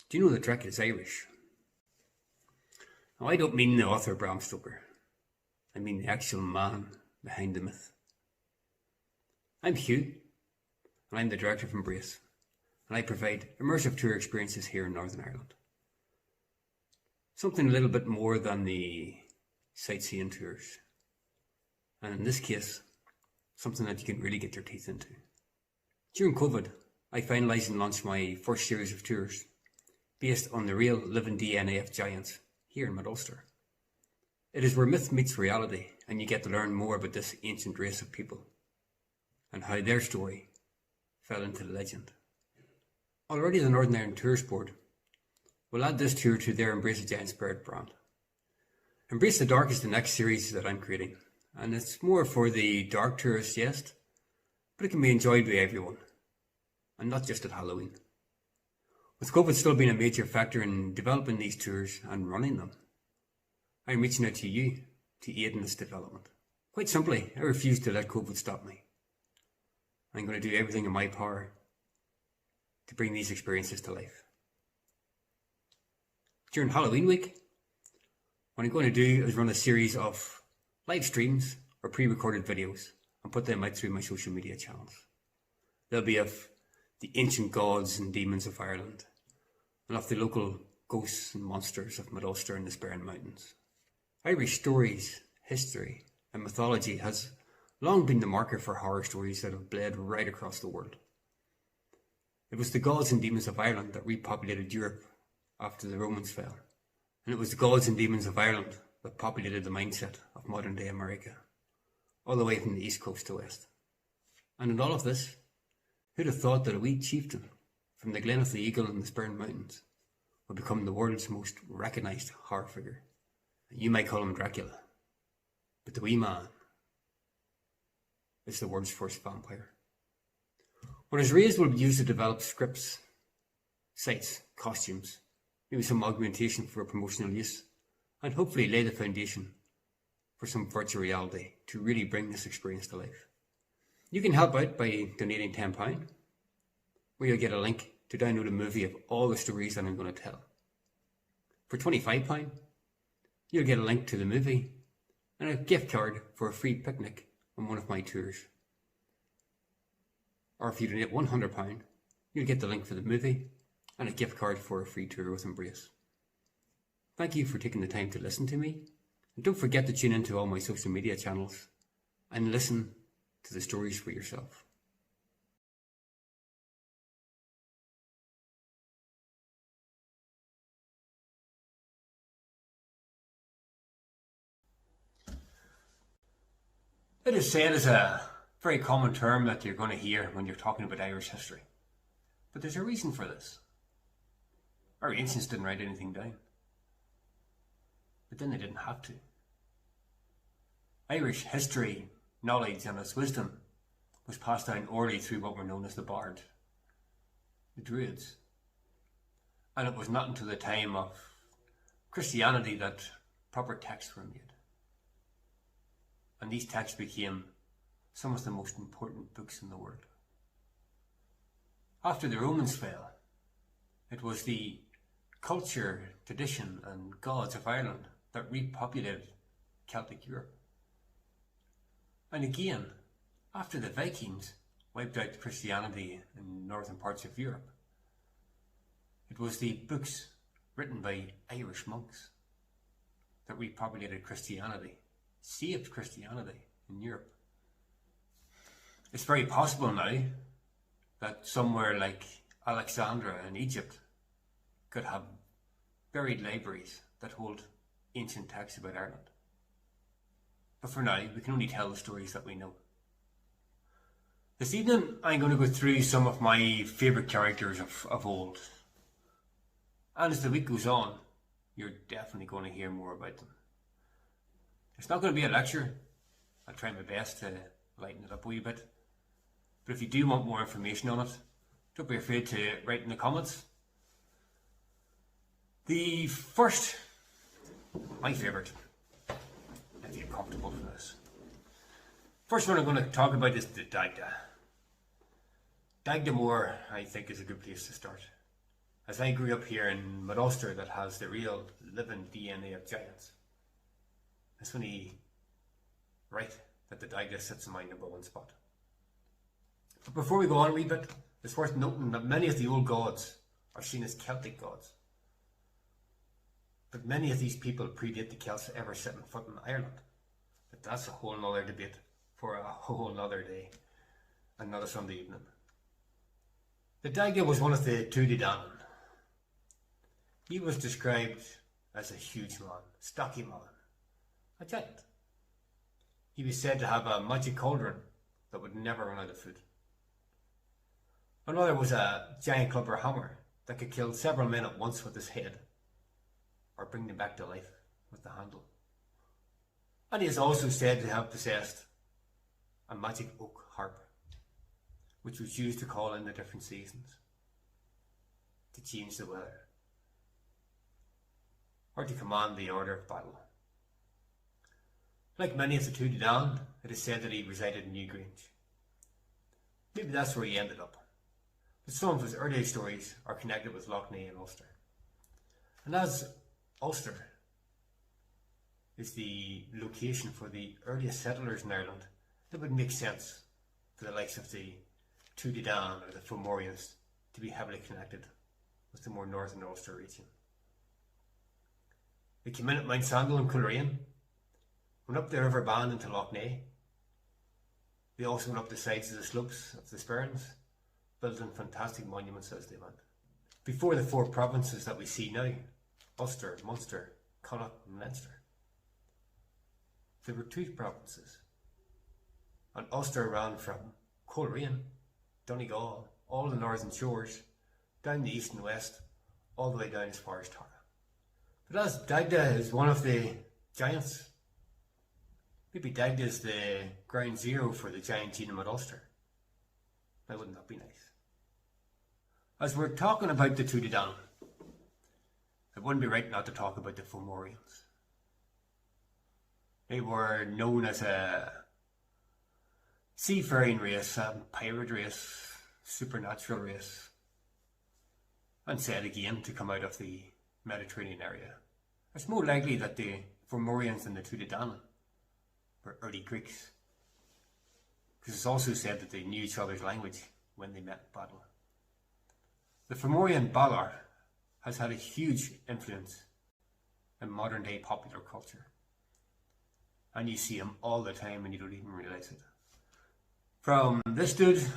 Do you know that Dracula is Irish? Now, I don't mean the author Bram Stoker. I mean the actual man behind the myth. I'm Hugh, and I'm the director of Embrace, and I provide immersive tour experiences here in Northern Ireland. Something a little bit more than the sightseeing tours, and in this case, something that you can really get your teeth into. During COVID, I finalised and launched my first series of tours based on the real living DNA of giants here in Mid-Ulster. It is where myth meets reality, and you get to learn more about this ancient race of people and how their story fell into the legend. Already the Northern Ireland Tours Board will add this tour to their Embrace the Giant Spirit brand. Embrace the Dark is the next series that I'm creating, and it's more for the dark tourist, yes, but it can be enjoyed by everyone, and not just at Halloween. With COVID still being a major factor in developing these tours and running them, I'm reaching out to you to aid in this development. Quite simply, I refuse to let COVID stop me. I'm going to do everything in my power to bring these experiences to life. During Halloween week, what I'm going to do is run a series of live streams or pre-recorded videos and put them out through my social media channels. They'll be of the ancient gods and demons of Ireland, and of the local ghosts and monsters of Mid-Ulster and the Sperrin Mountains. Irish stories, history and mythology has long been the marker for horror stories that have bled right across the world. It was the gods and demons of Ireland that repopulated Europe after the Romans fell, and it was the gods and demons of Ireland that populated the mindset of modern day America, all the way from the east coast to west. And in all of this, who'd have thought that a wee chieftain from the Glen of the Eagle in the Sperrin Mountains would become the world's most recognised horror figure? You might call him Dracula, but the wee man is the world's first vampire. What is raised will be used to develop scripts, sites, costumes, maybe some augmentation for promotional use, and hopefully lay the foundation for some virtual reality to really bring this experience to life. You can help out by donating £10, where you'll get a link to download a movie of all the stories that I'm going to tell. For £25, you'll get a link to the movie and a gift card for a free picnic on one of my tours. Or if you donate £100, you'll get the link for the movie and a gift card for a free tour with Embrace. Thank you for taking the time to listen to me, and don't forget to tune into all my social media channels and listen to the stories for yourself. It is said as a very common term that you're going to hear when you're talking about Irish history. But there's a reason for this. Our ancients didn't write anything down. But then they didn't have to. Irish history, knowledge and its wisdom was passed down orally through what were known as the Bard, the Druids. And it was not until the time of Christianity that proper texts were made. And these texts became some of the most important books in the world. After the Romans fell, it was the culture, tradition and gods of Ireland that repopulated Celtic Europe. And again, after the Vikings wiped out Christianity in northern parts of Europe, it was the books written by Irish monks that repopulated Christianity, saved Christianity in Europe. It's very possible now that somewhere like Alexandria in Egypt could have buried libraries that hold ancient texts about Ireland. But for now, we can only tell the stories that we know. This evening, I'm going to go through some of my favourite characters of old. And as the week goes on, you're definitely going to hear more about them. It's not going to be a lecture. I'll try my best to lighten it up a wee bit. But if you do want more information on it, don't be afraid to write in the comments. The first, my favourite, if you're comfortable for this. First one I'm going to talk about is the Dagda. Dagda Moor, I think, is a good place to start. as I grew up here in Mid Ulster that has the real living DNA of giants, it's only right that the Daigle sits in my number one spot. But before we go on a wee bit, it's worth noting that many of the old gods are seen as Celtic gods. But many of these people predate the Celts ever setting foot in Ireland. But that's a whole nother debate for a whole nother day, and not a Sunday evening. The Daigle was one of the Tuatha Danann. He was described as a huge man, stocky man, a giant. He was said to have a magic cauldron that would never run out of food. Another was a giant club or hammer that could kill several men at once with his head, or bring them back to life with the handle. And he is also said to have possessed a magic oak harp, which was used to call in the different seasons, to change the weather, or to command the order of battle. Like many of the Tuatha Danann, it is said that he resided in Newgrange. Maybe that's where he ended up. But some of his earlier stories are connected with Lough Neagh and Ulster. And as Ulster is the location for the earliest settlers in Ireland, it would make sense for the likes of the Tuatha Danann or the Fomorians to be heavily connected with the more northern Ulster region. They came in at Mount Sandal in Coleraine, went up the River Bann into Lough Neagh. They also went up the sides of the slopes of the Sperrins, building fantastic monuments as they went. Before the four provinces that we see now, Ulster, Munster, Connacht and Leinster, there were two provinces. And Ulster ran from Coleraine, Donegal, all the northern shores, down the east and west, all the way down as far as Tara. But as Dagda is one of the giants, maybe Dagda is the ground zero for the giant genome at Ulster. Now wouldn't that be nice? As we're talking about the Tuatha Danann, it wouldn't be right not to talk about the Fomorians. They were known as a seafaring race, a pirate race, supernatural race, and said again to come out of the Mediterranean area. It's more likely that the Fomorians and the Tuatha Danann were early Greeks, because it's also said that they knew each other's language when they met in battle. The Fomorian Balor has had a huge influence in modern day popular culture, and you see him all the time and you don't even realise it. From this dude, it's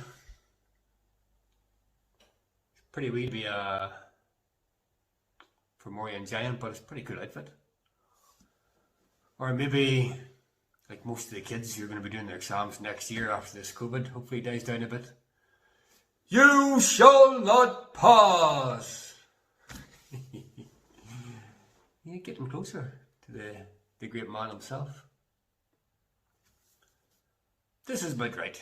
pretty weird to be a Fomorian giant, but it's a pretty cool outfit. Or maybe, like most of the kids who are going to be doing their exams next year after this COVID hopefully dies down a bit. You shall not pass! You're getting closer to the great man himself. This is about right.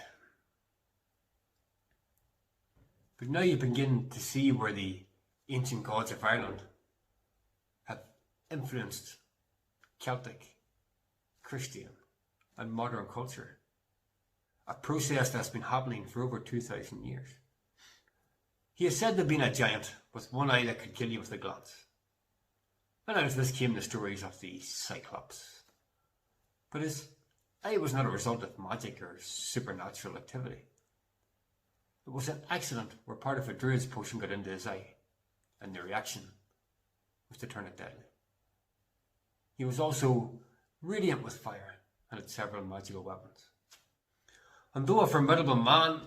But now you begin to see where the ancient gods of Ireland have influenced Celtic, Christian and modern culture. A process that's been happening for over 2,000 years. He is said to have been a giant with one eye that could kill you with a glance. And out of this came the stories of the Cyclops. But his eye was not a result of magic or supernatural activity. It was an accident where part of a druid's potion got into his eye, and the reaction was to turn it deadly. He was also radiant with fire and had several magical weapons. And though a formidable man,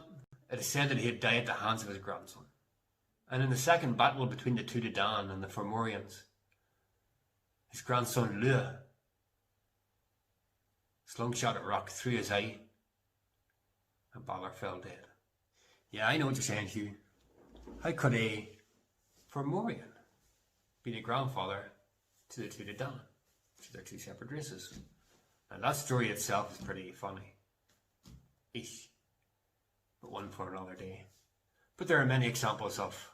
it is said that he had died at the hands of his grandson. And in the second battle between the Tuatha Danann and the Fomorians, his grandson Lua slungshot a rock through his eye, and Balor fell dead. Yeah, I know what you're saying, Hugh. How could a Fomorian be the grandfather to the Tuatha Danann? So they're two separate races. And that story itself is pretty funny. Ish. But one for another day. But there are many examples of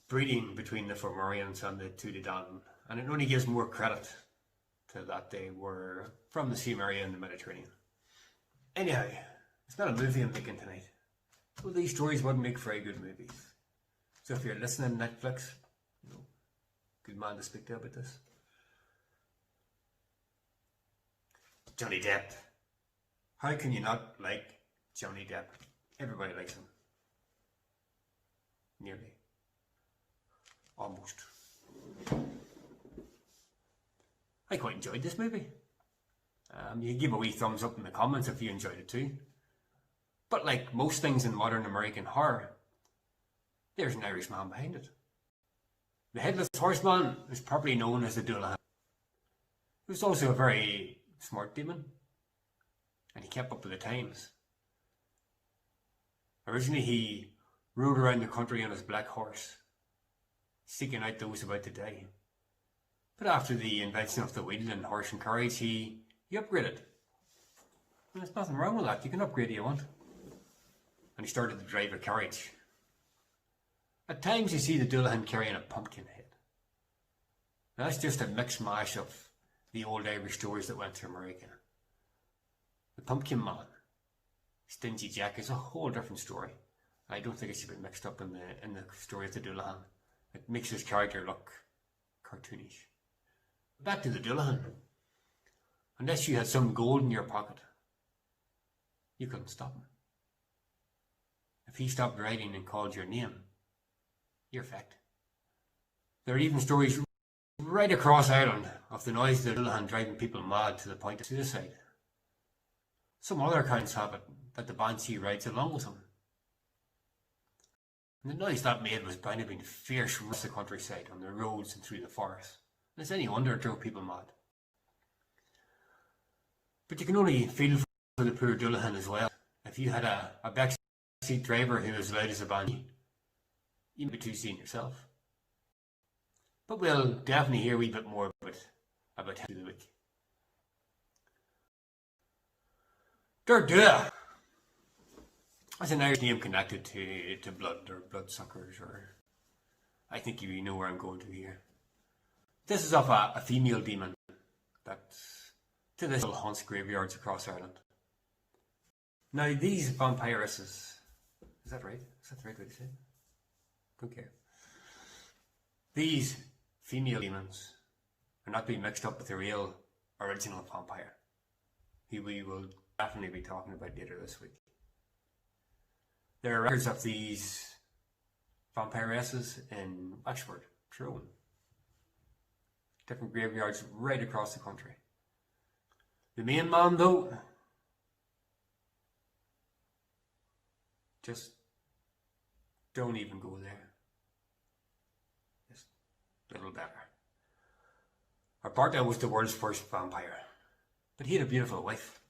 breeding between the Fomorians and the Tuatha Danann, and it only gives more credit to that they were from the same area in the Mediterranean. Anyhow, it's not a movie I'm making tonight. Well, these stories wouldn't make very good movies. So if you're listening, Netflix, good man to speak to about this. Johnny Depp. How can you not like Johnny Depp? Everybody likes him. Nearly. Almost. I quite enjoyed this movie. You can give a wee thumbs up in the comments if you enjoyed it too. But like most things in modern American horror, there's an Irishman behind it. The Headless Horseman is probably known as the Dullahan. He was also a very smart demon, and he kept up with the times. Originally he rode around the country on his black horse, seeking out those about to die. But after the invention of the wheel and horse and carriage, he upgraded. And there's nothing wrong with that, you can upgrade if you want. And he started to drive a carriage. At times you see the Dullahan carrying a pumpkin head. Now that's just a mixed mash of the old Irish stories that went to America. The Pumpkin Man, Stingy Jack, is a whole different story. I don't think it should be mixed up in the story of the Dullahan. It makes his character look cartoonish. Back to the Dullahan. Unless you had some gold in your pocket, you couldn't stop him. If he stopped writing and called your name, you're fecked. There are even stories right across Ireland of the noise of the Dullahan driving people mad to the point of suicide. Some other accounts have it that the Banshee rides along with him. And the noise that made was bound to be fierce across the countryside, on the roads and through the forest. And it's any wonder it drove people mad. But you can only feel for the poor Dullahan as well. If you had a backseat driver who was loud as a banshee, you'd be too seen yourself. But we'll definitely hear a wee bit more about him through the week. Durdua. That's an Irish name connected to blood or bloodsuckers, or I think you know where I'm going to here. This is of a female demon that to this haunts graveyards across Ireland. Now these vampiresses, is that right? Is that the right way to say it? Don't care. These female demons are not being mixed up with the real original vampire, who we will definitely be talking about later this week. There are records of these vampiresses in Wexford, Tyrone. Different graveyards right across the country. The main man though, just don't even go there. Just a little better. Arparta was the world's first vampire, but he had a beautiful wife.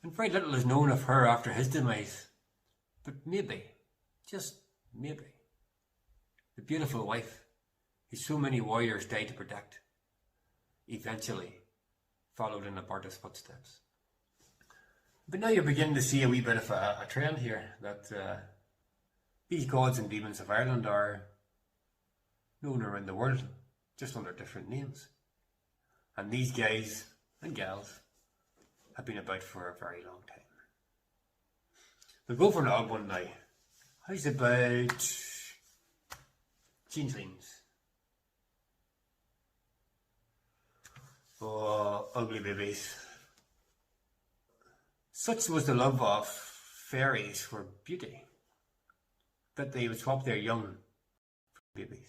And very little is known of her after his demise. But maybe, just maybe, the beautiful wife who so many warriors died to protect, eventually followed in Arparta's footsteps. But now you're beginning to see a wee bit of a trend here, that these gods and demons of Ireland are known around the world, just under different names. And these guys and gals have been about for a very long time. We'll go for an odd one now. How's about changelings? Oh, ugly babies. Such was the love of fairies for beauty that they would swap their young for babies.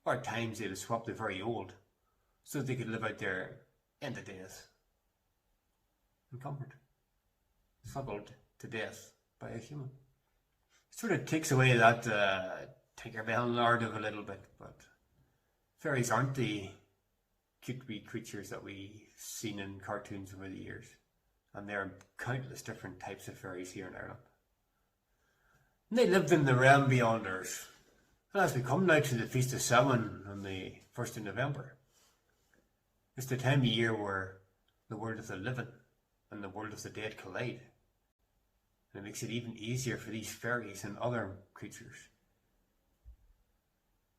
Or at times they would swap the very old so that they could live out their end of days in comfort, suckled to death by a human. It sort of takes away that Tinkerbell narrative a little bit, but fairies aren't the cute wee creatures that we've seen in cartoons over the years, and there are countless different types of fairies here in Ireland. And they lived in the realm beyond Earth. And as we come now to the Feast of Samhain on the 1st of November, it's the time of year where the world of the living and the world of the dead collide. And it makes it even easier for these fairies and other creatures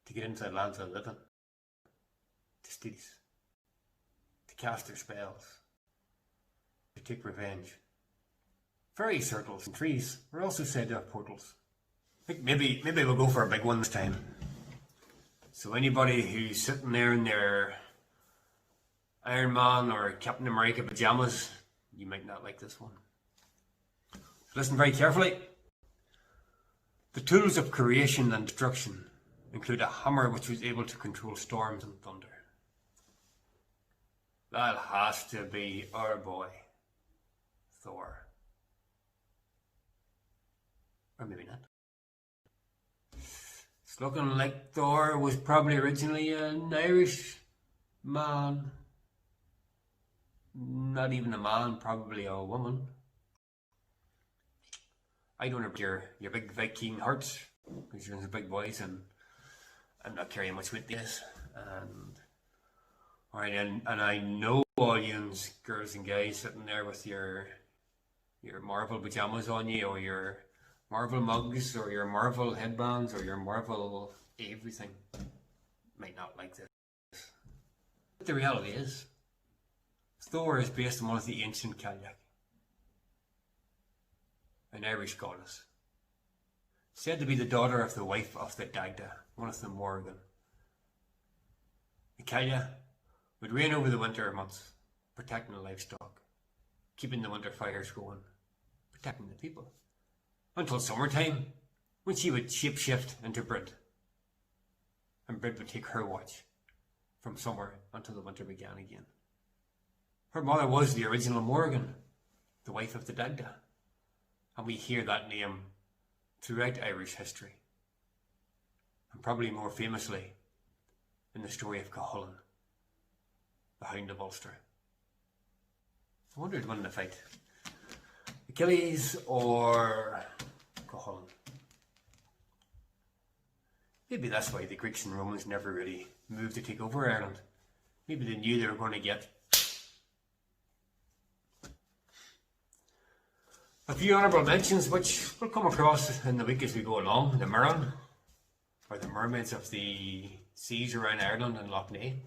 to get into the lands of the living, to steal, to cast their spells, to take revenge. Fairy circles and trees are also said to have portals. I think maybe we'll go for a big one this time. So anybody who's sitting there in their Iron Man or Captain America pajamas, you might not like this one. So listen very carefully. The tools of creation and destruction include a hammer which was able to control storms and thunder. That has to be our boy, Thor. Or maybe not. It's looking like Thor was probably originally an Irish man. Not even a man, probably a woman. I don't know your big Viking hearts, because you're big boys and I'm not carrying much with this. And I know all you girls and guys sitting there with your Marvel pajamas on you, or your Marvel mugs, or your Marvel headbands, or your Marvel everything, might not like this. But the reality is, Thor is based on one of the ancient Cailleach, an Irish goddess, said to be the daughter of the wife of the Dagda, one of the Morrigan. The Cailleach would reign over the winter months, protecting the livestock, keeping the winter fires going, protecting the people, until summertime, when she would shapeshift into Brid, and Brid would take her watch from summer until the winter began again. Her mother was the original Morrigan, the wife of the Dagda, and we hear that name throughout Irish history, and probably more famously in the story of Cuchulainn, the Hound of Ulster. I wonder who'd win the fight, Achilles or Cuchulainn. Maybe that's why the Greeks and Romans never really moved to take over Ireland. Maybe they knew they were going to get a few honourable mentions, which we'll come across in the week as we go along. The Mirren, or the mermaids of the seas around Ireland and Lough Neagh.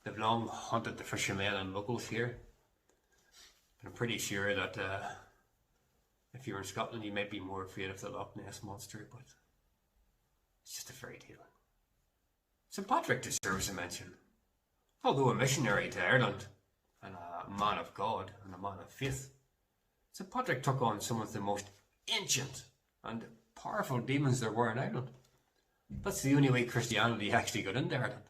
They've long haunted the fishermen and locals here. And I'm pretty sure that if you're in Scotland, you might be more afraid of the Loch Ness Monster, but it's just a fairy tale. St. Patrick deserves a mention. Although a missionary to Ireland, and a man of God, and a man of faith, St. Patrick took on some of the most ancient and powerful demons there were in Ireland. That's the only way Christianity actually got into Ireland.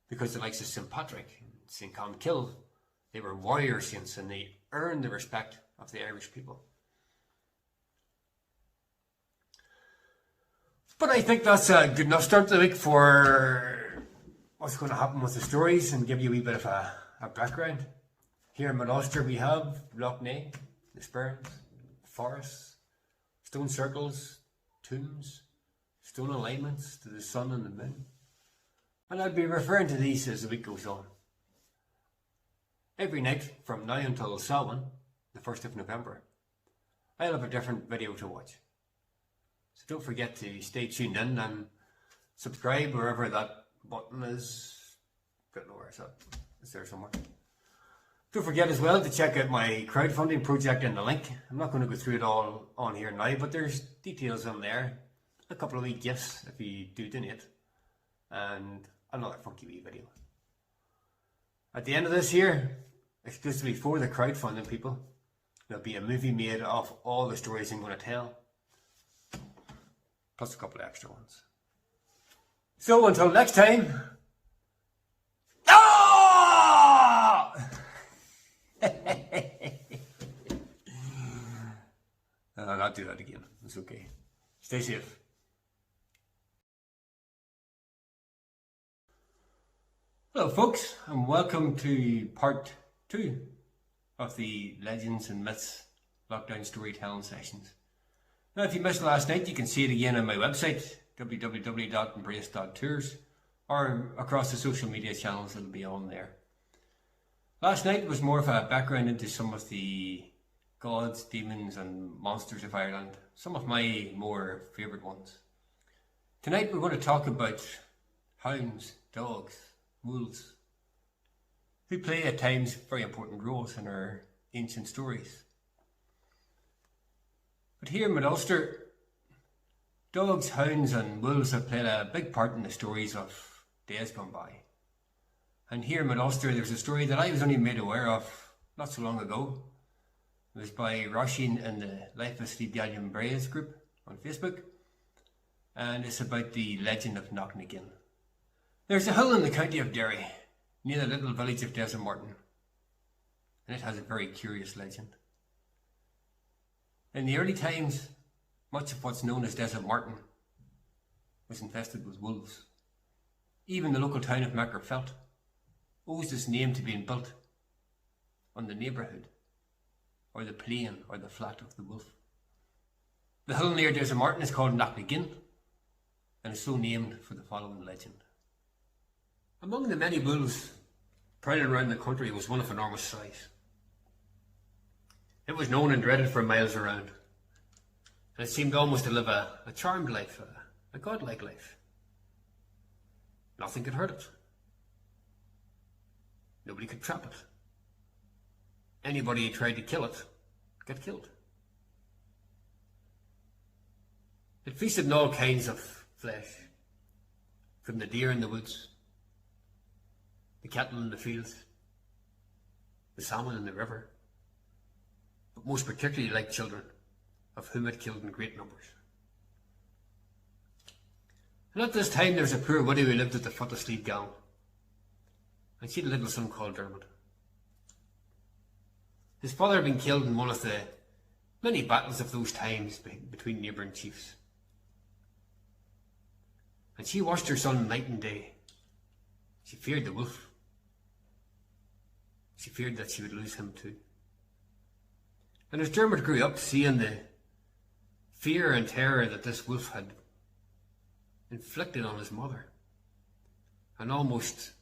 Because the likes of St. Patrick and St. Colmcille, they were warrior saints and they earned the respect of the Irish people. But I think that's a good enough start to the week for what's going to happen with the stories, and give you a wee bit of a background. Here in Mid Ulster we have Lough Neagh, the Sperrins, forests, stone circles, tombs, stone alignments to the sun and the moon. And I'll be referring to these as the week goes on. Every night from now until Samhain, the 1st of November, I'll have a different video to watch. So don't forget to stay tuned in and subscribe wherever that button is. I don't know where it's at. It's there somewhere. Don't forget as well to check out my crowdfunding project in the link. I'm not going to go through it all on here now, but there's details on there. A couple of wee gifts if you do donate. And another funky wee video. At the end of this year, exclusively for the crowdfunding people, there'll be a movie made of all the stories I'm going to tell. Plus a couple of extra ones. So until next time. I'll not do that again. It's okay. Stay safe. Hello folks, and welcome to part 2 of the Legends and Myths Lockdown Storytelling Sessions. Now if you missed last night, you can see it again on my website, www.embrace.tours, or across the social media channels that'll be on there. Last night was more of a background into some of the gods, demons and monsters of Ireland, some of my more favourite ones. Tonight we're going to talk about hounds, dogs, wolves, who play at times very important roles in our ancient stories. But here in Ulster, dogs, hounds and wolves have played a big part in the stories of days gone by. And here in Ulster there's a story that I was only made aware of not so long ago. It was by Roisin in the Life of Steve Gallion Braes group on Facebook. And it's about the legend of Knocknagein. There's a hill in the county of Derry, near the little village of Desamorton. And it has a very curious legend. In the early times, much of what's known as Desamorton was infested with wolves. Even the local town of Magherafelt owes its name to being built on the neighbourhood, or the plain, or the flat of the wolf. The hill near Desamorton is called Knocknagein, and is so named for the following legend. Among the many wolves prowling around the country was one of enormous size. It was known and dreaded for miles around, and it seemed almost to live a charmed life, a godlike life. Nothing could hurt it. Nobody could trap it. Anybody who tried to kill it got killed. It feasted on all kinds of flesh, from the deer in the woods, the cattle in the fields, the salmon in the river, but most particularly like children, of whom it killed in great numbers. And at this time there was a poor widow who lived at the foot of Slieve Gown, and she had a little son called Dermot. His father had been killed in one of the many battles of those times between neighbouring chiefs. And she watched her son night and day. She feared the wolf. She feared that she would lose him too. And as Dermot grew up, seeing the fear and terror that this wolf had inflicted on his mother, and almost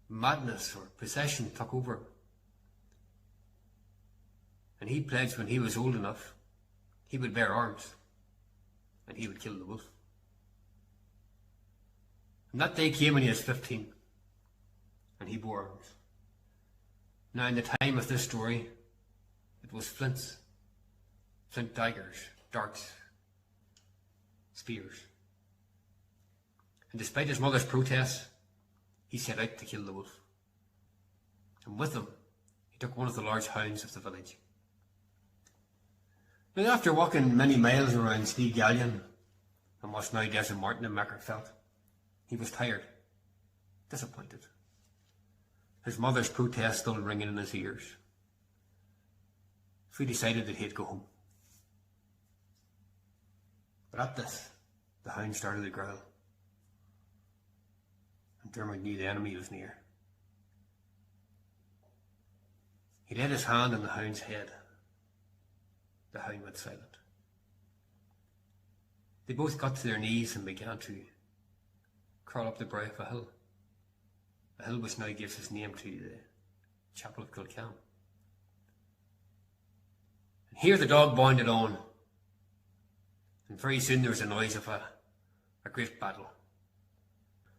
madness or possession took over him. And he pledged when he was old enough, he would bear arms, and he would kill the wolf. And that day came when he was 15, and he bore arms. Now in the time of this story, it was flints, flint daggers, darts, spears. And despite his mother's protests, he set out to kill the wolf. And with him, he took one of the large hounds of the village. Now after walking many miles around Slieve Gallion, and what's now Desamorton and Magherafelt, he was tired, disappointed. His mother's protest still ringing in his ears. So he decided that he'd go home. But at this, the hound started to growl. And Dermot knew the enemy was near. He laid his hand on the hound's head. The hound went silent. They both got to their knees and began to crawl up the brow of a hill which now gives its name to the Chapel of Kilcam. And here the dog bounded on, and very soon there was a noise of a great battle.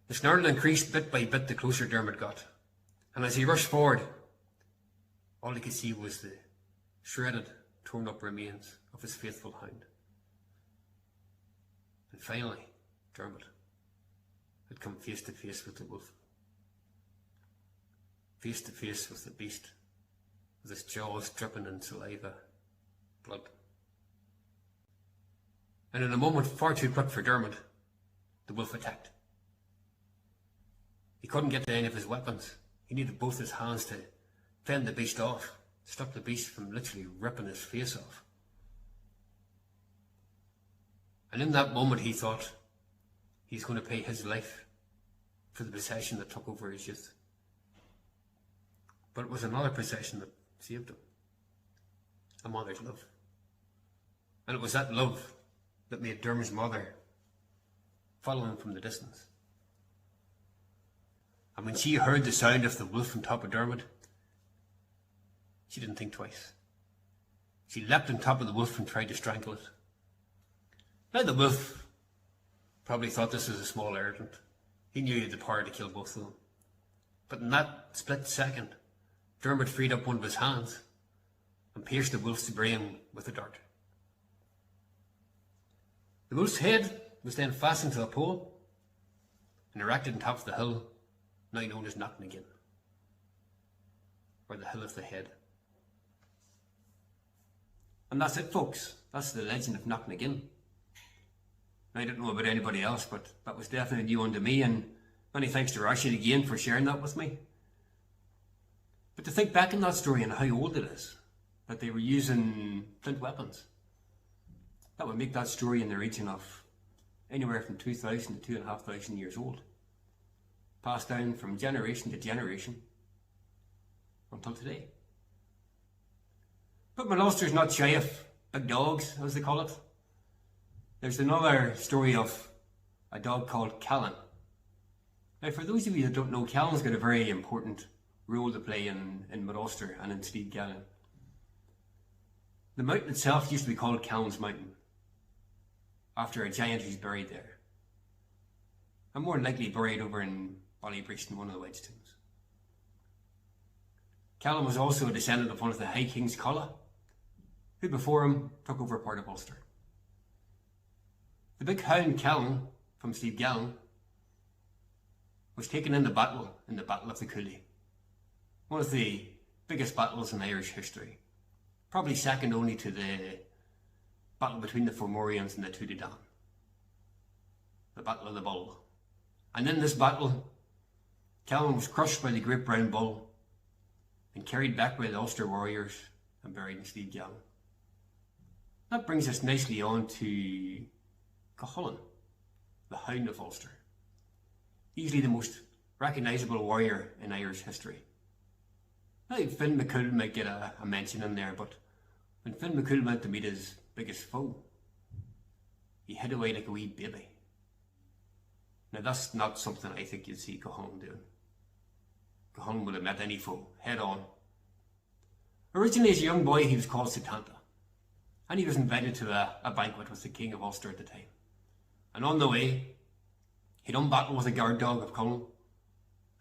The snarl increased bit by bit the closer Dermot got, and as he rushed forward, all he could see was the shredded, torn up remains of his faithful hound. And finally, Dermot had come face to face with the wolf. Face to face with the beast, with his jaws dripping in saliva, blood. And in a moment far too quick for Dermot, the wolf attacked. He couldn't get to any of his weapons. He needed both his hands to fend the beast off, stop the beast from literally ripping his face off. And in that moment he thought he's going to pay his life for the possession that took over his youth. But it was another possession that saved him. A mother's love. And it was that love that made Dermot's mother follow him from the distance. And when she heard the sound of the wolf on top of Dermot, she didn't think twice. She leapt on top of the wolf and tried to strangle it. Now the wolf probably thought this was a small irritant. He knew he had the power to kill both of them. But in that split second, Dermot freed up one of his hands and pierced the wolf's brain with a dart. The wolf's head was then fastened to a pole and erected on top of the hill, now known as Knocknagein, or the Hill of the Head. And that's it, folks. That's the legend of Knocknagein. I don't know about anybody else, but that was definitely a new one to me, and many thanks to Rashid again for sharing that with me. But to think back in that story and how old it is, that they were using flint weapons, that would make that story in the region of anywhere from 2,000 to 2,500 years old, passed down from generation to generation until today. But my Ulster's not shy of big dogs, as they call it. There's another story of a dog called Callan. Now, for those of you that don't know, Callan's got a very important role to play in Mid Ulster and in Slieve Gallen. The mountain itself used to be called Callan's Mountain, after a giant who's buried there, and more than likely buried over in Ballybreast in one of the Wedge tombs. Callan was also a descendant of one of the High Kings Colla, who before him took over part of Ulster. The big hound Callan from Slieve Gallen was taken into battle in the Battle of the Cooley, one of the biggest battles in Irish history, probably second only to the battle between the Fomorians and the Tuatha Dé Danann, the Battle of the Bull. And in this battle, Callan was crushed by the Great Brown Bull and carried back by the Ulster warriors and buried in Slieve Gallen. That brings us nicely on to Cuchulainn, the Hound of Ulster, easily the most recognisable warrior in Irish history. I think Finn McCool might get a mention in there, but when Finn McCool went to meet his biggest foe, he hid away like a wee baby. Now that's not something I think you'd see Cuchulainn doing. Cuchulainn would have met any foe, head on. Originally as a young boy he was called Setanta, and he was invited to a banquet with the King of Ulster at the time. And on the way, he done battle with a guard dog of Cuchulainn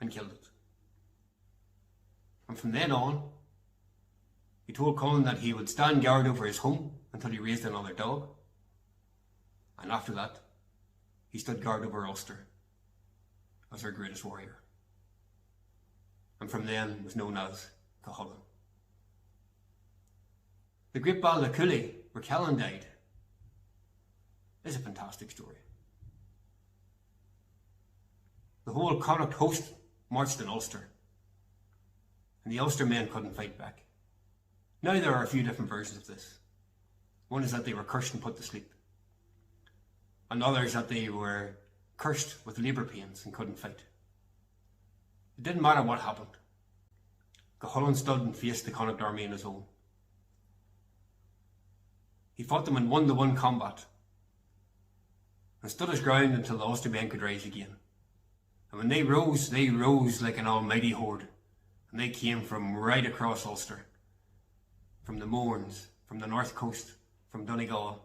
and killed it. And from then on, he told Cuchulainn that he would stand guard over his home until he raised another dog. And after that, he stood guard over Ulster as their greatest warrior. And from then was known as Cuchulainn. The Great Battle of Cooley, where Callan died, is a fantastic story. The whole Connacht host marched in Ulster, and the Ulster men couldn't fight back. Now there are a few different versions of this. One is that they were cursed and put to sleep. Another is that they were cursed with labour pains and couldn't fight. It didn't matter what happened. Cuchulainn stood and faced the Connacht army on his own. He fought them in one-to-one combat and stood his ground until the Ulster men could rise again. And when they rose like an almighty horde, and they came from right across Ulster, from the Mournes, from the north coast, from Donegal,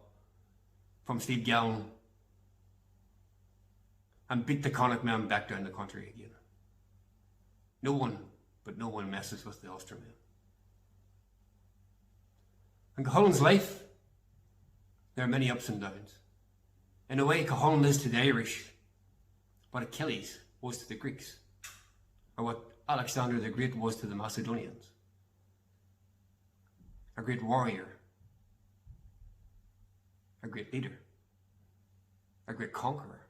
from Slieve Gallen, and beat the Connacht men back down the country again. No one messes with the Ulster men. In Cuchulainn's life, there are many ups and downs. In a way, Cuchulainn is to the Irish what Achilles was to the Greeks, or what Alexander the Great was to the Macedonians. A great warrior, a great leader, a great conqueror,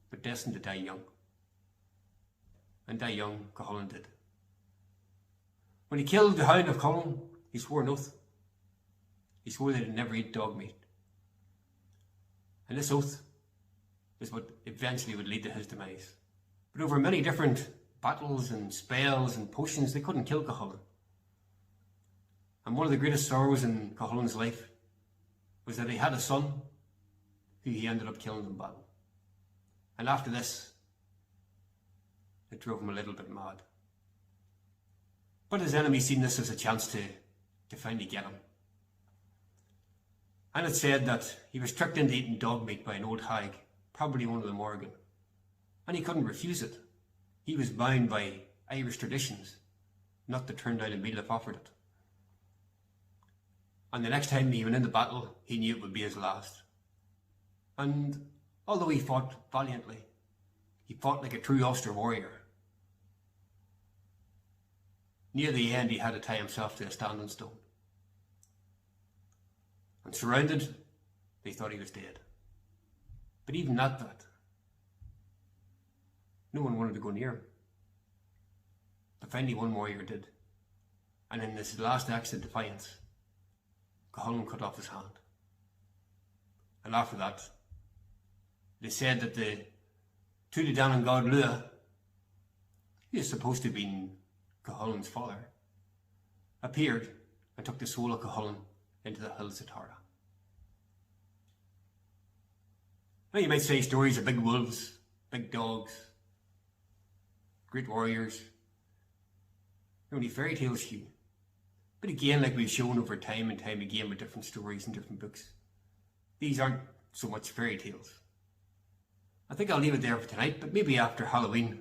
but destined to die young. And die young, Cuchulainn did. When he killed the Hound of Cuchulainn, he swore an oath. He swore that he'd never eat dog meat. And this oath is what eventually would lead to his demise. But over many different battles and spells and potions, they couldn't kill Cuchulainn. And one of the greatest sorrows in Cuchulainn's life was that he had a son who he ended up killing in battle. And after this, it drove him a little bit mad. But his enemies seen this as a chance to finally get him. And it's said that he was tricked into eating dog meat by an old hag, probably one of the Morrigan. And he couldn't refuse it. He was bound by Irish traditions not to turn down a meal if offered it. And the next time he went into battle, he knew it would be his last. And although he fought valiantly, he fought like a true Ulster warrior. Near the end, he had to tie himself to a standing stone. And surrounded, they thought he was dead. But even at that, no one wanted to go near him. But finally one warrior did. And in this last act of defiance, Cuchulainn cut off his hand. And after that, they said that the Tuatha Dé Danann god Lugha, who is supposed to have been Cuchulainn's father, appeared and took the soul of Cuchulainn into the hills of Tara. Now you might say stories of big wolves, big dogs, great warriors. They're only fairy tales, Hugh. But again, like we've shown over time and time again with different stories and different books, these aren't so much fairy tales. I think I'll leave it there for tonight, but maybe after Halloween,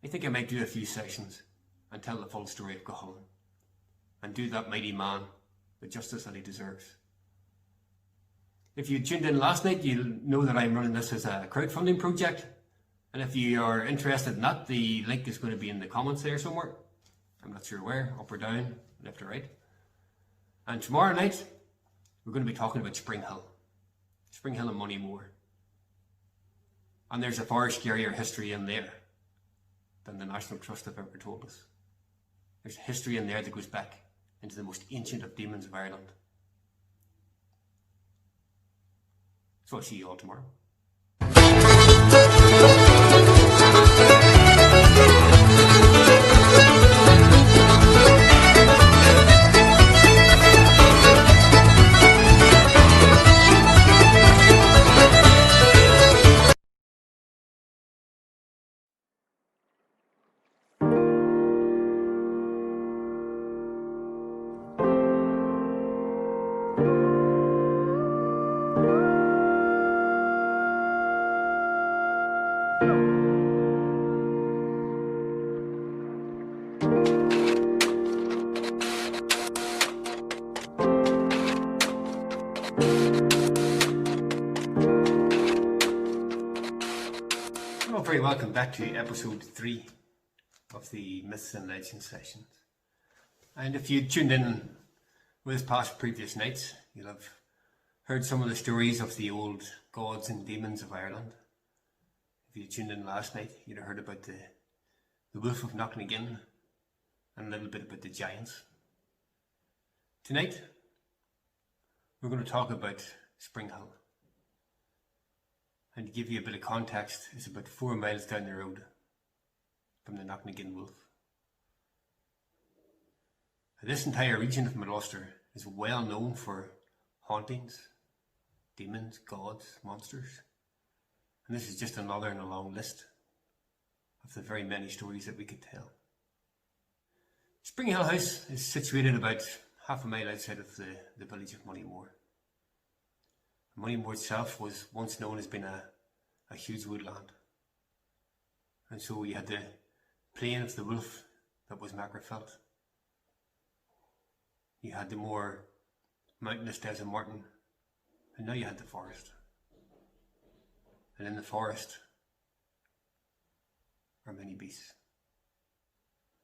I think I might do a few sessions and tell the full story of Cuchulainn and do that mighty man the justice that he deserves. If you tuned in last night, you'll know that I'm running this as a crowdfunding project. And if you are interested in that, the link is going to be in the comments there somewhere. I'm not sure where, up or down, left or right. And tomorrow night, we're going to be talking about Spring Hill. Spring Hill and Moneymore. And there's a far scarier history in there than the National Trust have ever told us. There's a history in there that goes back into the most ancient of demons of Ireland. So I'll see you all tomorrow. Very welcome back to episode 3 of the Myths and Legends sessions. And if you tuned in with past previous nights, you'll have heard some of the stories of the old gods and demons of Ireland. If you tuned in last night, you'd have heard about the Wolf of Knocknagein and a little bit about the giants. Tonight, we're going to talk about Spring Hill. And to give you a bit of context, it's about 4 miles down the road from the Knocknagein Wolf. This entire region of Mid Ulster is well known for hauntings, demons, gods, monsters. And this is just another in a long list of the very many stories that we could tell. Spring Hill House is situated about half a mile outside of the village of Moneymore. Moneymore itself was once known as being a huge woodland. And so you had the plain of the Wolf that was Magherafelt. You had the more mountainous Des Martin, and now you had the forest. And in the forest are many beasts.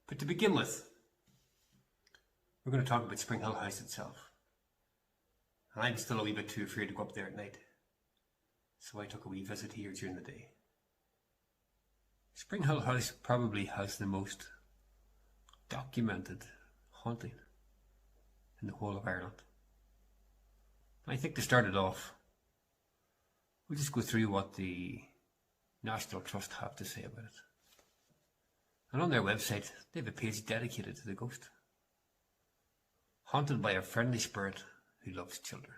But to begin with, we're going to talk about Spring Hill House itself. And I'm still a wee bit too afraid to go up there at night, so I took a wee visit here during the day. Spring Hill House probably has the most documented haunting in the whole of Ireland. And I think to start it off, we'll just go through what the National Trust have to say about it. And on their website, they have a page dedicated to the ghost. Haunted by a friendly spirit who loves children.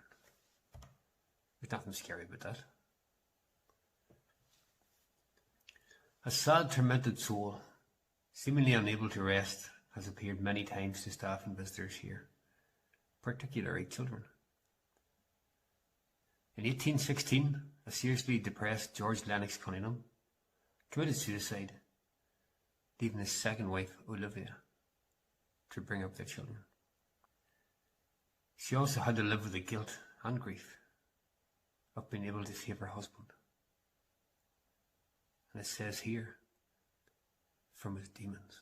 There's nothing scary about that. A sad, tormented soul, seemingly unable to rest, has appeared many times to staff and visitors here, particularly children. In 1816, a seriously depressed George Lennox Cunningham committed suicide, leaving his second wife, Olivia, to bring up their children. She also had to live with the guilt and grief of being able to save her husband. And it says here, from his demons.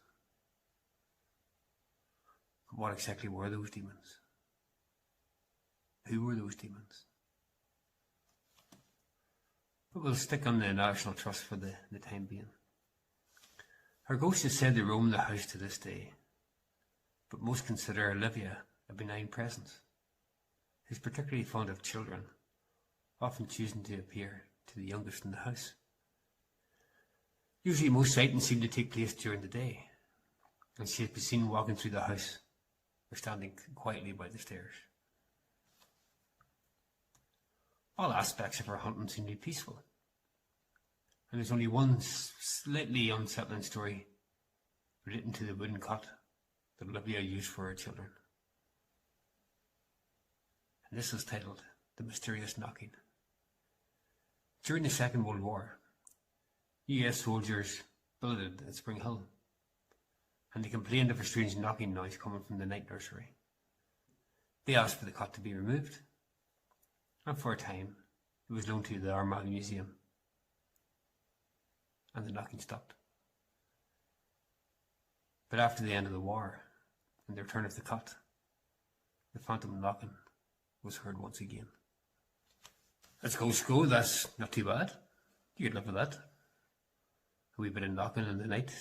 What exactly were those demons? Who were those demons? But we'll stick on the National Trust for the time being. Her ghost is said to roam the house to this day, but most consider Olivia a benign presence, who's particularly fond of children, often choosing to appear to the youngest in the house. Usually most sightings seem to take place during the day, and she has been seen walking through the house or standing quietly by the stairs. All aspects of her hunting seem to be peaceful, and there's only one slightly unsettling story relating to the wooden cot that Olivia used for her children. And this is titled The Mysterious Knocking. During the Second World War, US soldiers billeted at Spring Hill, and they complained of a strange knocking noise coming from the night nursery. They asked for the cot to be removed, and for a time it was loaned to the Armagh Museum, and the knocking stopped. But after the end of the war and the return of the cot, the phantom knocking was heard once again. Let's go, that's not too bad. You could live with that. A wee bit of knocking in the night.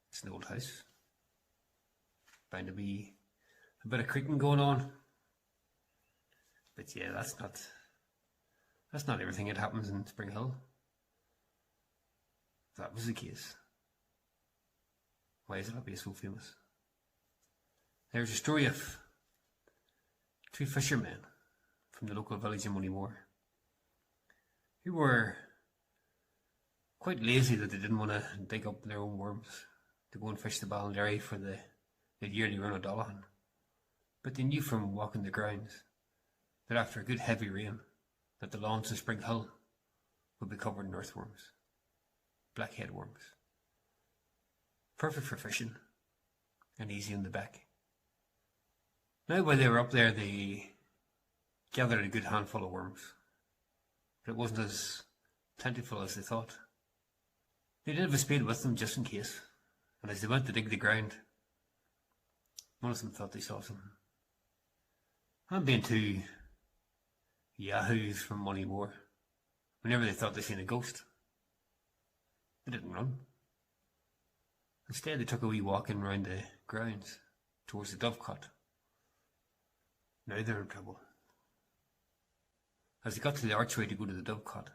It's an old house. Bound to be a bit of creaking going on. But yeah, that's not everything that happens in Spring Hill. If that was the case, why is it not being so famous? There's a story of two fishermen from the local village in Moneymore who were quite lazy that they didn't want to dig up their own worms to go and fish the Ballinderry for the yearly run of Dollahan. But they knew from walking the grounds that after a good heavy rain that the lawns of Spring Hill would be covered in earthworms, blackhead worms. Perfect for fishing and easy on the back. Now while they were up there, they gathered a good handful of worms, but it wasn't as plentiful as they thought. They did have a spade with them just in case, and as they went to dig the ground, one of them thought they saw something. And being two yahoos from Moneymore, whenever they thought they seen a ghost, they didn't run. Instead, they took a wee walk in round the grounds towards the dovecot. Now they're in trouble. As they got to the archway to go to the dovecot,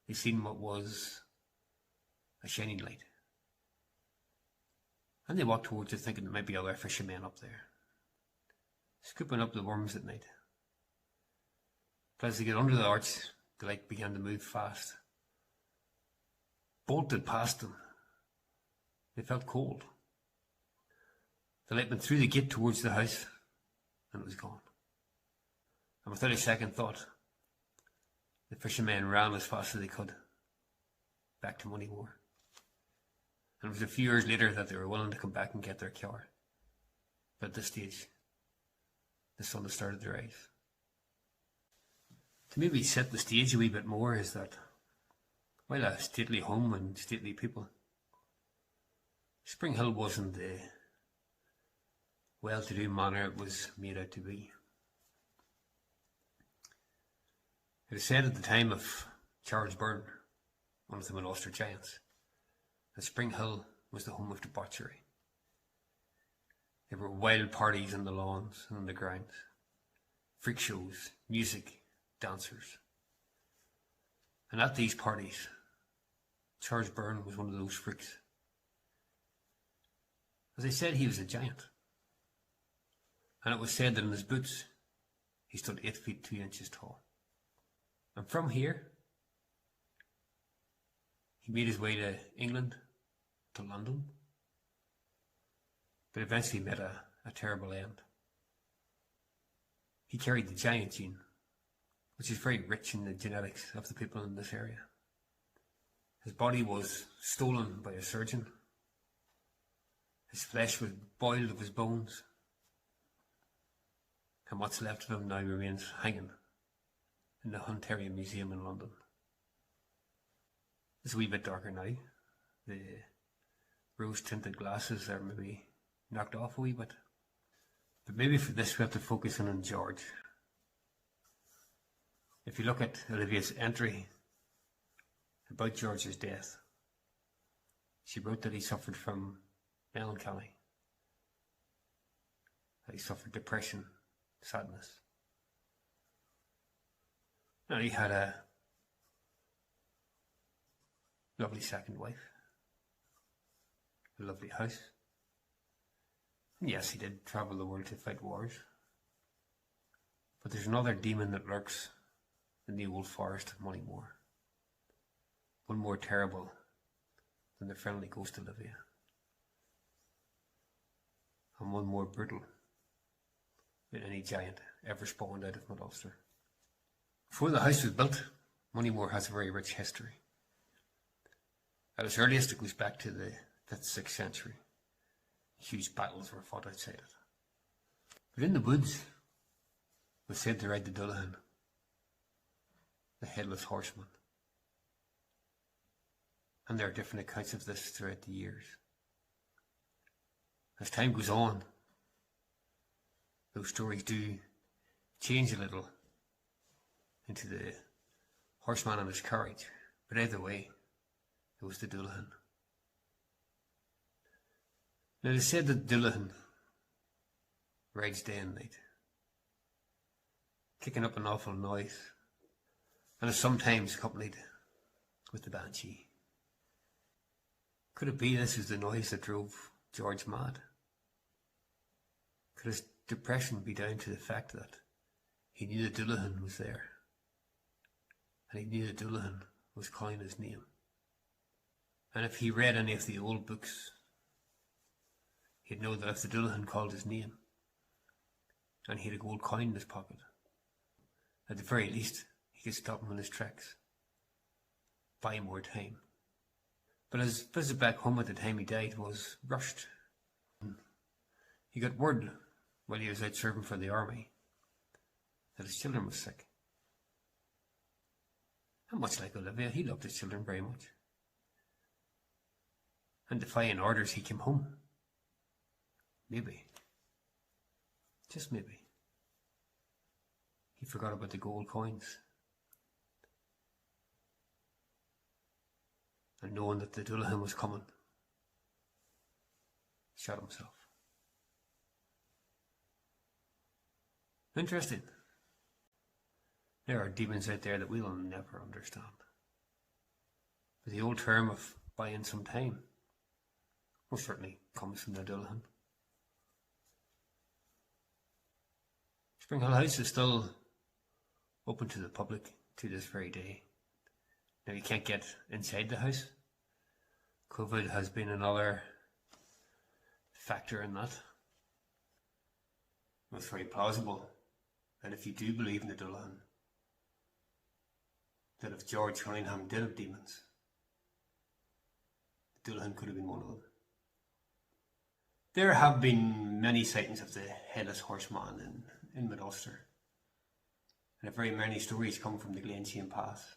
they seen what was a shining light. And they walked towards it thinking there might be other fishermen up there, scooping up the worms at night. But as they get under the arch, the light began to move fast. Bolted past them. They felt cold. The light went through the gate towards the house, and it was gone. And without a second thought, the fishermen ran as fast as they could back to Moneymore. And it was a few years later that they were willing to come back and get their car. But at this stage, the sun had started to rise. To maybe set the stage a wee bit more is that while a stately home and stately people, Spring Hill wasn't the well-to-do manner it was made out to be. It is said at the time of Charles Byrne, one of the Ulster giants, that Spring Hill was the home of debauchery. There were wild parties on the lawns and on the grounds, freak shows, music, dancers. And at these parties, Charles Byrne was one of those freaks. As I said, he was a giant. And it was said that in his boots, he stood 8 feet 2 inches tall. And from here, he made his way to England, to London, but eventually met a terrible end. He carried the giant gene, which is very rich in the genetics of the people in this area. His body was stolen by a surgeon. His flesh was boiled of his bones, and what's left of him now remains hanging in the Hunterian Museum in London. It's a wee bit darker now. The rose-tinted glasses are maybe knocked off a wee bit. But maybe for this we have to focus in on George. If you look at Olivia's entry about George's death, she wrote that he suffered from melancholy, that he suffered depression, sadness. And he had a lovely second wife, a lovely house. And yes, he did travel the world to fight wars. But there's another demon that lurks in the old forest of Moneymore. One more terrible than the friendly ghost Olivia. And one more brutal than any giant ever spawned out of Mid Ulster. Before the house was built, Moneymore has a very rich history. At its earliest, it goes back to the 5th, 6th century. Huge battles were fought outside it. But in the woods was said to ride the Dullahan, the headless horseman. And there are different accounts of this throughout the years. As time goes on, those stories do change a little into the horseman and his carriage, but either way, it was the Dullahan. Now it is said that Dullahan rides day and night, kicking up an awful noise, and is sometimes accompanied with the banshee. Could it be this is the noise that drove George mad? Could his depression be down to the fact that he knew the Dullahan was there, and he knew the Dullahan was calling his name? And if he read any of the old books, he'd know that if the Dullahan called his name, and he had a gold coin in his pocket, at the very least, he could stop him in his tracks, buy more time. But his visit back home at the time he died was rushed. He got word while he was out serving for the army that his children was sick. And much like Olivia, he loved his children very much. And defying orders, he came home. Maybe, just maybe, he forgot about the gold coins. And knowing that the Dullahan was coming, shot himself. Interesting. There are demons out there that we'll never understand. But the old term of buying some time most certainly comes from the Dullahan. Springhill House is still open to the public to this very day. Now you can't get inside the house. COVID has been another factor in that. It's very plausible that if you do believe in the Dullahan, that if George Cunningham did have demons, the Dullahan could have been one of them. There have been many sightings of the Headless Horseman in Mid Ulster, and very many stories come from the Glenshane Pass.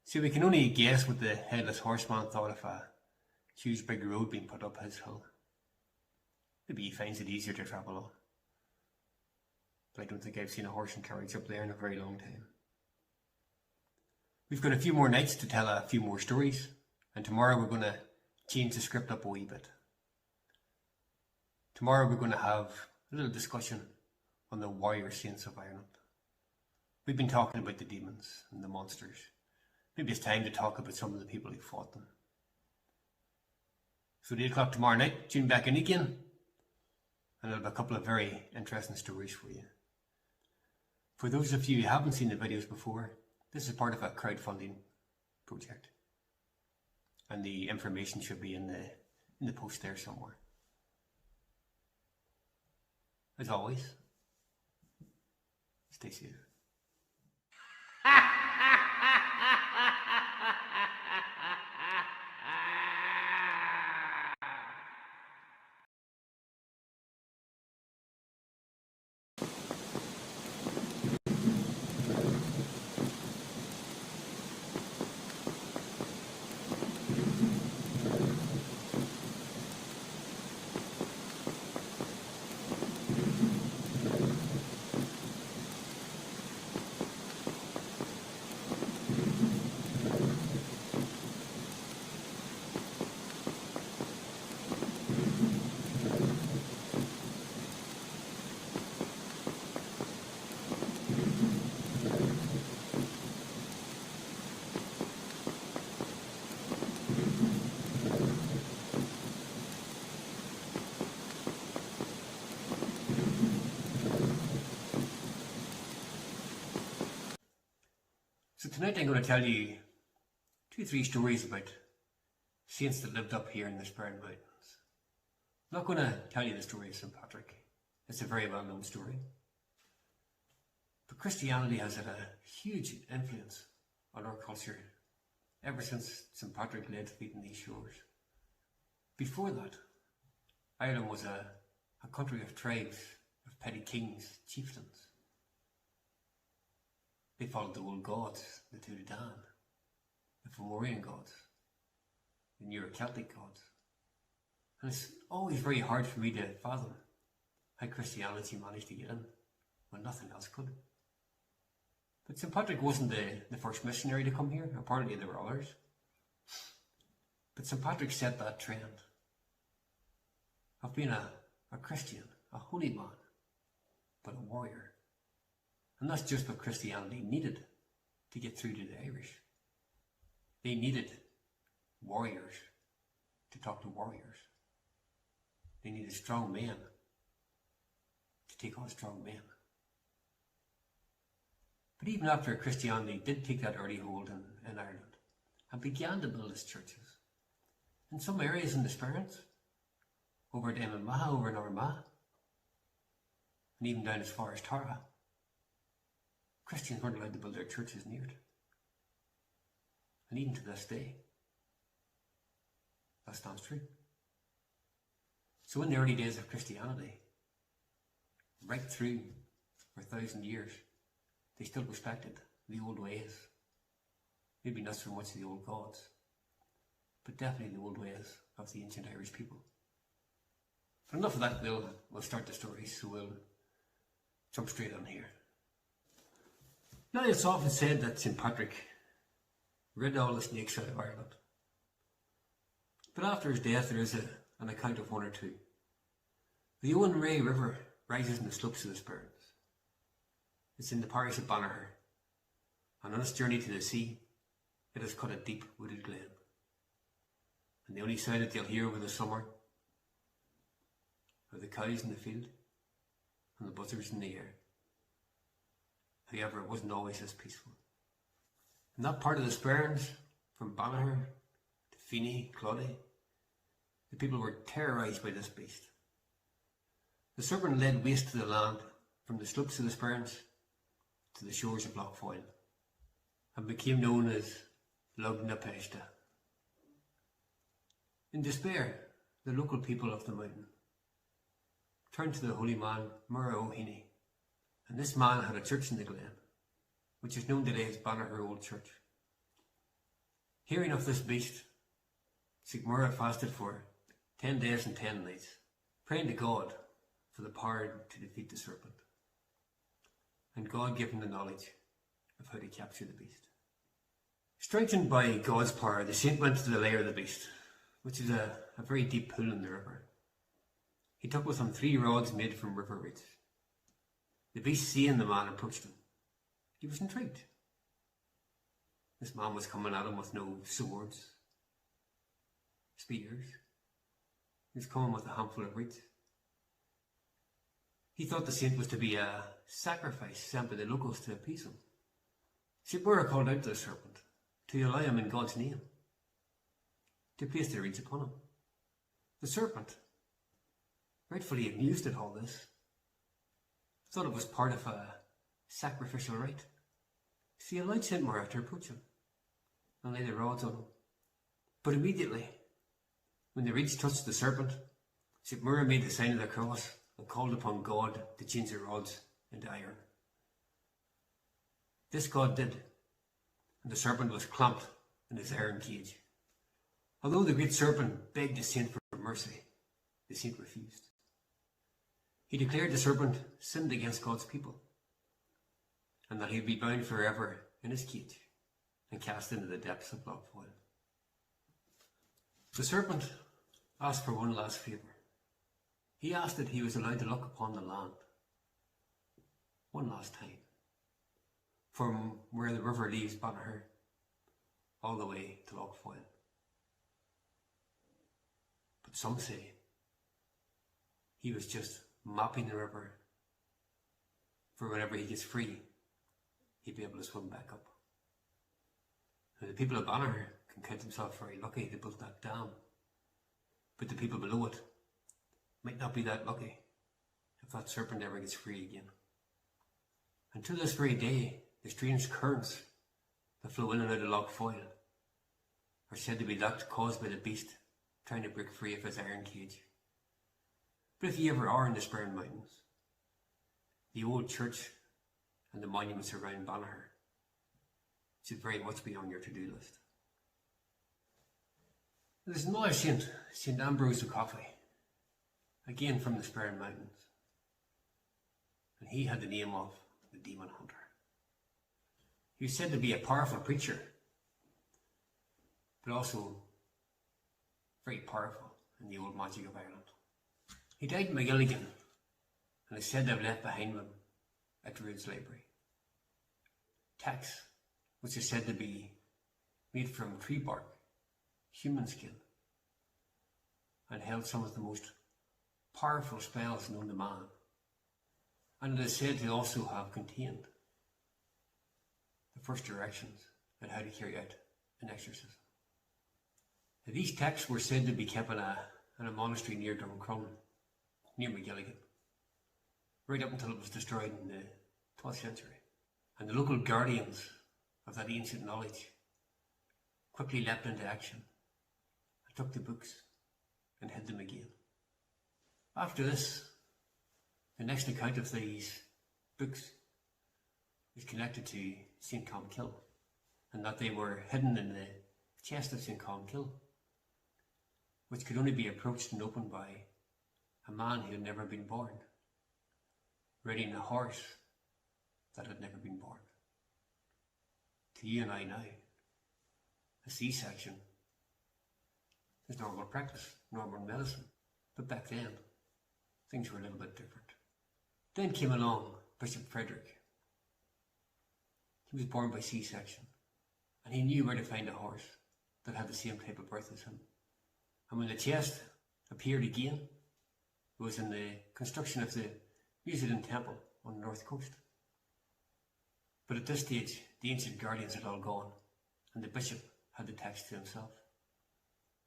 So we can only guess what the Headless Horseman thought of a huge big road being put up his hill. Maybe he finds it easier to travel on. But I don't think I've seen a horse and carriage up there in a very long time. We've got a few more nights to tell a few more stories, and tomorrow we're going to change the script up a wee bit. Tomorrow we're going to have a little discussion on the warrior saints of Ireland. We've been talking about the demons and the monsters. Maybe it's time to talk about some of the people who fought them. So at 8 o'clock tomorrow night, tune back in again, and I'll have a couple of very interesting stories for you. For those of you who haven't seen the videos before, this is part of a crowdfunding project, and the information should be in the post there somewhere. As always, stay safe. Tonight I'm going to tell you 2-3 stories about saints that lived up here in the Sperrin Mountains. I'm not going to tell you the story of St. Patrick. It's a very well-known story. But Christianity has had a huge influence on our culture ever since St. Patrick laid feet in these shores. Before that, Ireland was a country of tribes, of petty kings, chieftains. They followed the old gods, the Tuatha Dé, the Fomorian gods, the newer Celtic gods. And it's always very hard for me to fathom how Christianity managed to get in when nothing else could. But St. Patrick wasn't the first missionary to come here. Apparently there were others. But St. Patrick set that trend of being a Christian, a holy man, but a warrior. And that's just what Christianity needed to get through to the Irish. They needed warriors to talk to warriors. They needed strong men to take on strong men. But even after Christianity did take that early hold in Ireland and began to build its churches, in some areas in the Sperrins, over at Ennismaha, over in Armagh, and even down as far as Tara, Christians weren't allowed to build their churches near it. And even to this day, that stands true. So in the early days of Christianity, right through for 1,000 years, they still respected the old ways. Maybe not so much the old gods, but definitely the old ways of the ancient Irish people. But enough of that, we'll start the story, so we'll jump straight on here. Now it's often said that St. Patrick rid all the snakes out of Ireland. But after his death there is an account of one or two. The Owen Ray River rises in the slopes of the Sperrins. It's in the parish of Banagher, and on its journey to the sea it has cut a deep wooded glen. And the only sound that you'll hear over the summer are the cows in the field and the buzzards in the air. However, it wasn't always this peaceful. In that part of the Sperrins, from Banagher to Feeney, Claudy, the people were terrorised by this beast. The serpent laid waste to the land from the slopes of the Sperrins to the shores of Lough Foyle and became known as Lug na Pesta. In despair, the local people of the mountain turned to the holy man Murragh O'Heaney, and this man had a church in the glen, which is known today as Banagher Old Church. Hearing of this beast, St. Murragh fasted for 10 days and 10 nights, praying to God for the power to defeat the serpent. And God gave him the knowledge of how to capture the beast. Strengthened by God's power, the saint went to the lair of the beast, which is a very deep pool in the river. He took with him 3 rods made from river reeds. The beast, seeing the man, approached him. He was intrigued. This man was coming at him with no swords, spears. He was coming with a handful of reeds. He thought the saint was to be a sacrifice sent by the locals to appease him. St. Murragh called out to the serpent to allow him in God's name to place the reeds upon him. The serpent, rightfully amused at all this, thought it was part of a sacrificial rite. So he allowed St. Murragh to approach him and lay the rods on him. But immediately, when the reeds touched the serpent, St. Murragh made the sign of the cross and called upon God to change the rods into iron. This God did, and the serpent was clamped in his iron cage. Although the great serpent begged the saint for mercy, the saint refused. He declared the serpent sinned against God's people, and that he would be bound forever in his cage and cast into the depths of Lough Foyle. The serpent asked for one last favour. He asked that he was allowed to look upon the land one last time, from where the river leaves Banagher all the way to Lough Foyle. But some say he was just mapping the river for whenever he gets free, he'd be able to swim back up. And the people of Banagher can count themselves very lucky they built that dam. But the people below it might not be that lucky if that serpent ever gets free again. And to this very day, the strange currents that flow in and out of Lough Foyle are said to be that caused by the beast trying to break free of his iron cage. But if you ever are in the Spurn Mountains, the old church and the monuments around Banagher should very much be on your to-do list. There's another saint, St. Ambrose O'Cofaigh, again from the Spurn Mountains, and he had the name of the Demon Hunter. He was said to be a powerful preacher, but also very powerful in the old magic of Ireland. He died in Magilligan, and is said to have left behind him a Druid's library. Texts, which is said to be made from tree bark, human skin, and held some of the most powerful spells known to man. And it is said to also have contained the first directions on how to carry out an exorcism. Now, these texts were said to be kept in a monastery near Duncrumlin, near Magilligan, right up until it was destroyed in the 12th century. And the local guardians of that ancient knowledge quickly leapt into action and took the books and hid them again. After this, the next account of these books is connected to St. Colmcille, and that they were hidden in the chest of St. Colmcille, which could only be approached and opened by a man who had never been born, riding a horse that had never been born. To you and I now, a C-section is normal practice, normal medicine. But back then, things were a little bit different. Then came along Bishop Frederick. He was born by C-section, and he knew where to find a horse that had the same type of birth as him. And when the chest appeared again, it was in the construction of the Musidin Temple on the north coast. But at this stage, the ancient guardians had all gone, and the bishop had the text to himself.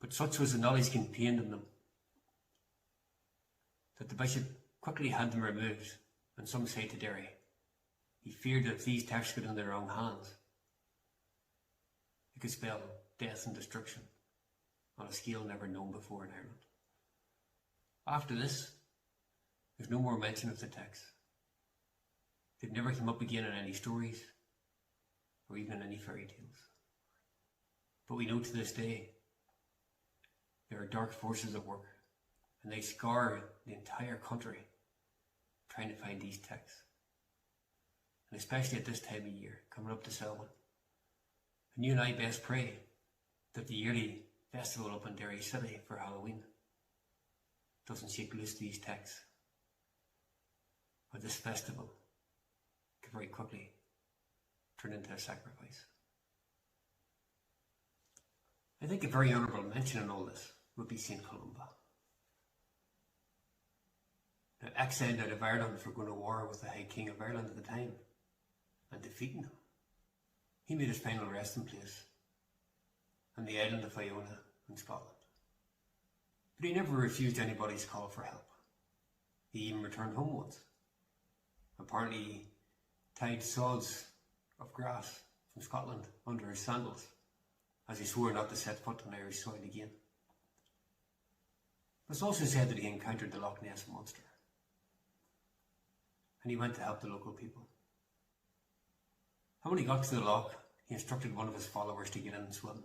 But such was the knowledge contained in them that the bishop quickly had them removed, and some say to Derry, he feared that if these texts got in the wrong hands, it could spell death and destruction on a scale never known before in Ireland. After this, there's no more mention of the texts. They've never come up again in any stories or even in any fairy tales. But we know to this day there are dark forces at work, and they scour the entire country trying to find these texts. And especially at this time of year, coming up to Samhain. And you and I best pray that the yearly festival up in Derry City for Halloween doesn't shake loose these texts, or this festival could very quickly turn into a sacrifice. I think a very honourable mention in all this would be St. Columba. Now, exiled out of Ireland for going to war with the High King of Ireland at the time and defeating him, he made his final resting place on the island of Iona in Scotland. But he never refused anybody's call for help. He even returned home once. Apparently he tied sods of grass from Scotland under his sandals, as he swore not to set foot on Irish soil again. It's also said that he encountered the Loch Ness Monster, and he went to help the local people. And when he got to the loch, he instructed one of his followers to get in and swim.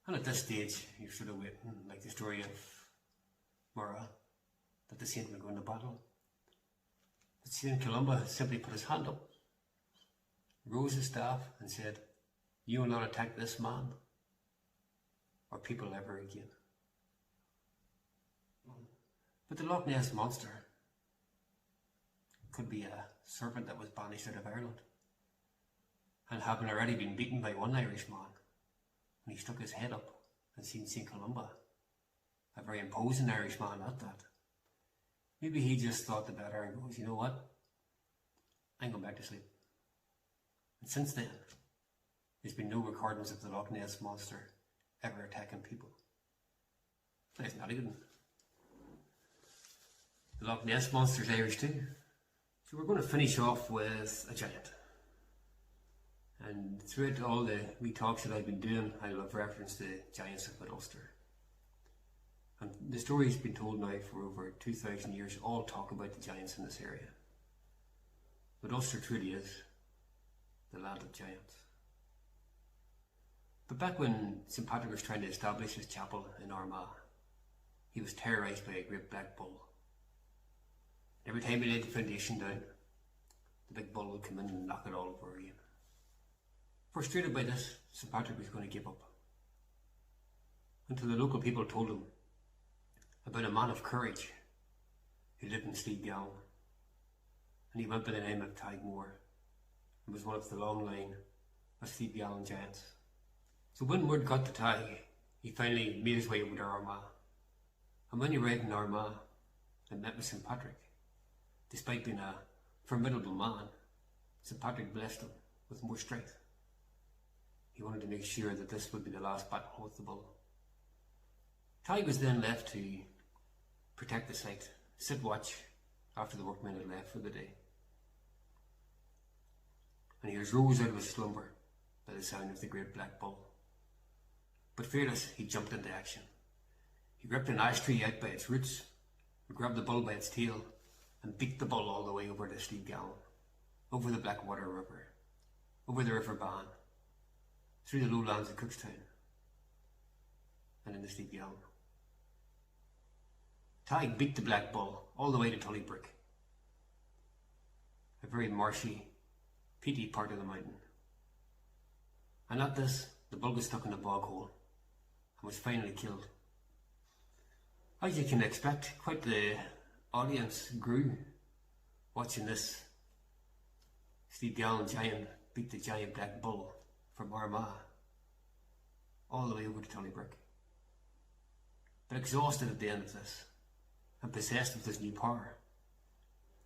And at this stage, he was sort of waiting, like the story of Murrah, that the saint would go into battle. But St. Columba simply put his hand up, rose his staff, and said, "You will not attack this man or people ever again." But the Loch Ness Monster could be a serpent that was banished out of Ireland, and having already been beaten by one Irishman, when he stuck his head up and seen St. Columba, a very imposing Irishman at that, maybe he just thought the better and goes, "You know what? I'm going back to sleep." And since then, there's been no recordings of the Loch Ness Monster ever attacking people. It's not even. The Loch Ness Monster's Irish too. So we're going to finish off with a giant. And throughout all the wee talks that I've been doing, I'll have referenced the giants of Mid Ulster. And the story's been told now for over 2,000 years, all talk about the giants in this area. But Ulster truly is the land of giants. But back when St Patrick was trying to establish his chapel in Armagh, he was terrorised by a great black bull. Every time he laid the foundation down, the big bull would come in and knock it all over again. Frustrated by this, St Patrick was going to give up. Until the local people told him about a man of courage who lived in Slieve Gallon, and he went by the name of Tig Moore and was one of the long line of Slieve Gallon giants. So when word got to Tig, he finally made his way over to Armagh. And when he arrived in Armagh and met with St Patrick, despite being a formidable man, St Patrick blessed him with more strength. He wanted to make sure that this would be the last battle with the bull. Tig was then left to protect the site, sit watch after the workmen had left for the day. And he was rose out of his slumber by the sound of the great black bull. But fearless, he jumped into action. He ripped an ash tree out by its roots, grabbed the bull by its tail, and beat the bull all the way over to Slieve Gallon, over the Blackwater River, over the River Bann, through the lowlands of Cookstown, and into Slieve Gallon. Tig beat the black bull all the way to Tullybrick, a very marshy, peaty part of the mountain. And at this, the bull was stuck in a bog hole and was finally killed. As you can expect, quite the audience grew watching this Slieve Gallon giant beat the giant black bull from Armagh all the way over to Tullybrick. But exhausted at the end of this and possessed with his new power,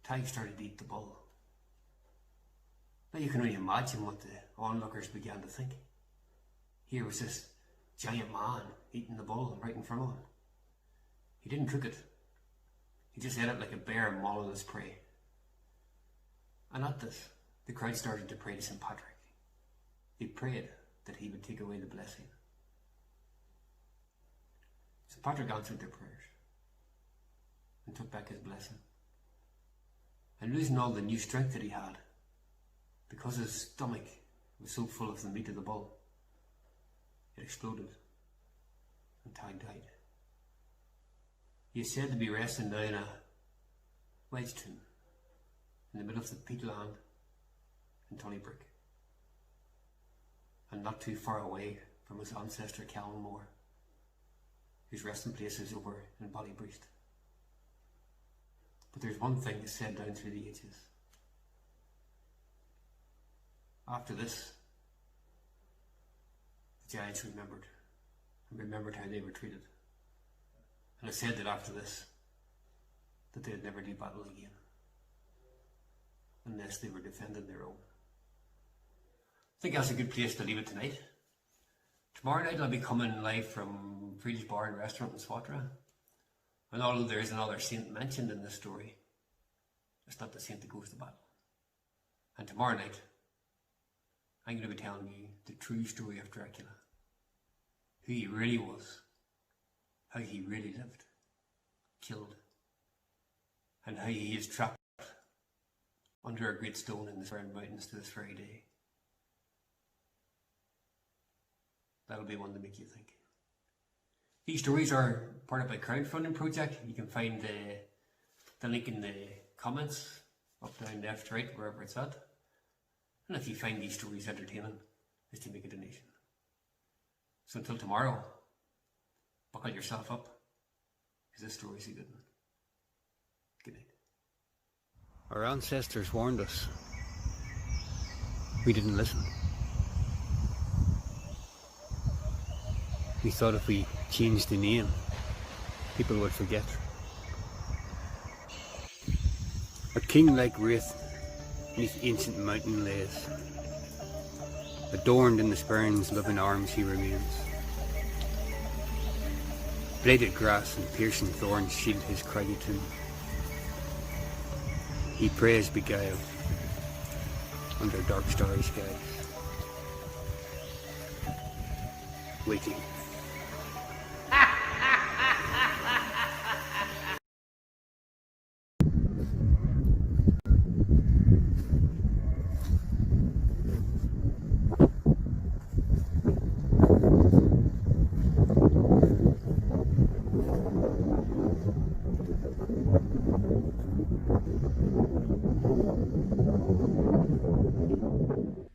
Tig started to eat the bull. Now you can only imagine what the onlookers began to think. Here was this giant man eating the bull right in front of him. He didn't cook it. He just ate it like a bear mauling his prey. And at this, the crowd started to pray to St Patrick. They prayed that he would take away the blessing. St Patrick answered their prayers and took back his blessing. And losing all the new strength that he had, because his stomach was so full of the meat of the bull, it exploded and Tig died. He is said to be resting now in a wedge tomb in the middle of the peatland in Tullybrick, and not too far away from his ancestor Callan Moore, whose resting place is over in Ballybreast. But there's one thing that's said down through the ages. After this, the giants remembered how they were treated. And it said that after this, that they'd never do battle again, unless they were defending their own. I think that's a good place to leave it tonight. Tomorrow night I'll be coming live from Fried's Bar and Restaurant in Swatra. And although there is another saint mentioned in this story, it's not the saint that goes to battle. And tomorrow night, I'm going to be telling you the true story of Dracula. Who he really was, how he really lived, killed, and how he is trapped under a great stone in the Surround Mountains to this very day. That'll be one to make you think. These stories are part of my crowdfunding project. You can find the link in the comments, up, down, left, right, wherever it's at. And if you find these stories entertaining, is to make a donation. So until tomorrow, buckle yourself up, because this story's a good one. Good night. Our ancestors warned us. We didn't listen. We thought if we changed the name, people would forget. A king like wraith beneath ancient mountain lays, Adorned in the spurn's loving arms he remains. Bladed grass and piercing thorns shield his craggy tomb. He prays beguile under dark starry skies, waiting.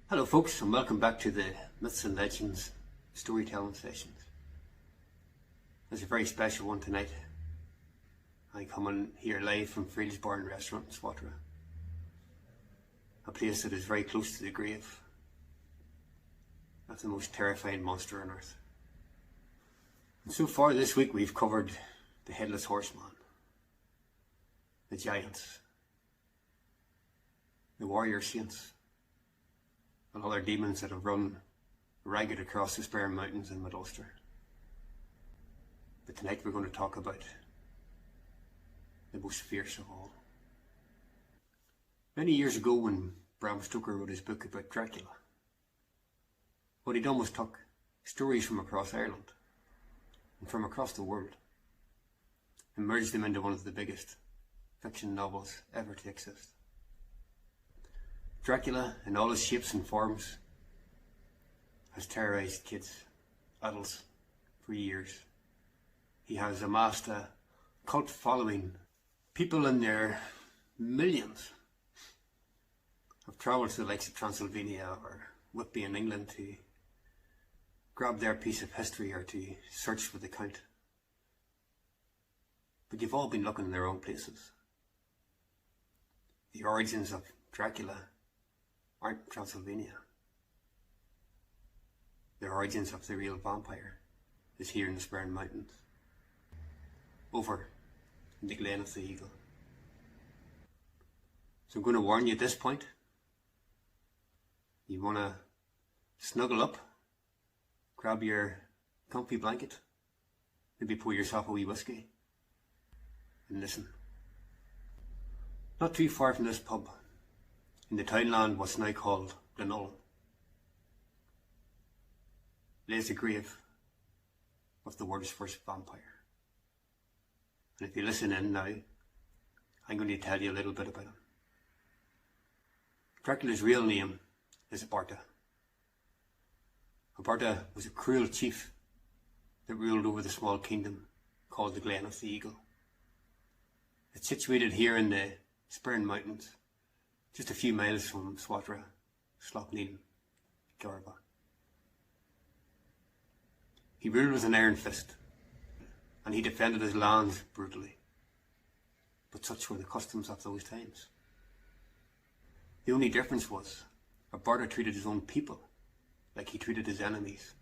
Hello folks, and welcome back to the Myths and Legends storytelling sessions. There's a very special one tonight. I come on here live from Frielsborn Restaurant in Swatragh, a place that is very close to the grave of the most terrifying monster on earth. And so far this week we've covered the Headless Horseman, the giants, the warrior saints, and other demons that have run ragged across the Spurn Mountains in Mid-Ulster. But tonight we're going to talk about the most fierce of all. Many years ago, when Bram Stoker wrote his book about Dracula, what he'd done was took stories from across Ireland and from across the world and merged them into one of the biggest fiction novels ever to exist. Dracula, in all his shapes and forms, has terrorized kids, adults, for years. He has amassed a cult following. People in their millions have travelled to the likes of Transylvania or Whitby in England to grab their piece of history or to search for the Count. But you've all been looking in the wrong places. The origins of Dracula aren't Transylvania. The origins of the real vampire is here in the Spurn Mountains, over in the Glen of the Eagle. So I'm going to warn you at this point. You want to snuggle up, grab your comfy blanket, maybe pour yourself a wee whiskey, and listen. Not too far from this pub, in the townland what's now called Glenullen, lays the grave of the world's first vampire. And if you listen in now, I'm going to tell you a little bit about him. Dracula's real name is Abarta. Abarta was a cruel chief that ruled over the small kingdom called the Glen of the Eagle. It's situated here in the Spurn Mountains, just a few miles from Swatragh, Sloughneen, Garba. He ruled with an iron fist, and he defended his lands brutally. But such were the customs of those times. The only difference was, Abarta treated his own people like he treated his enemies,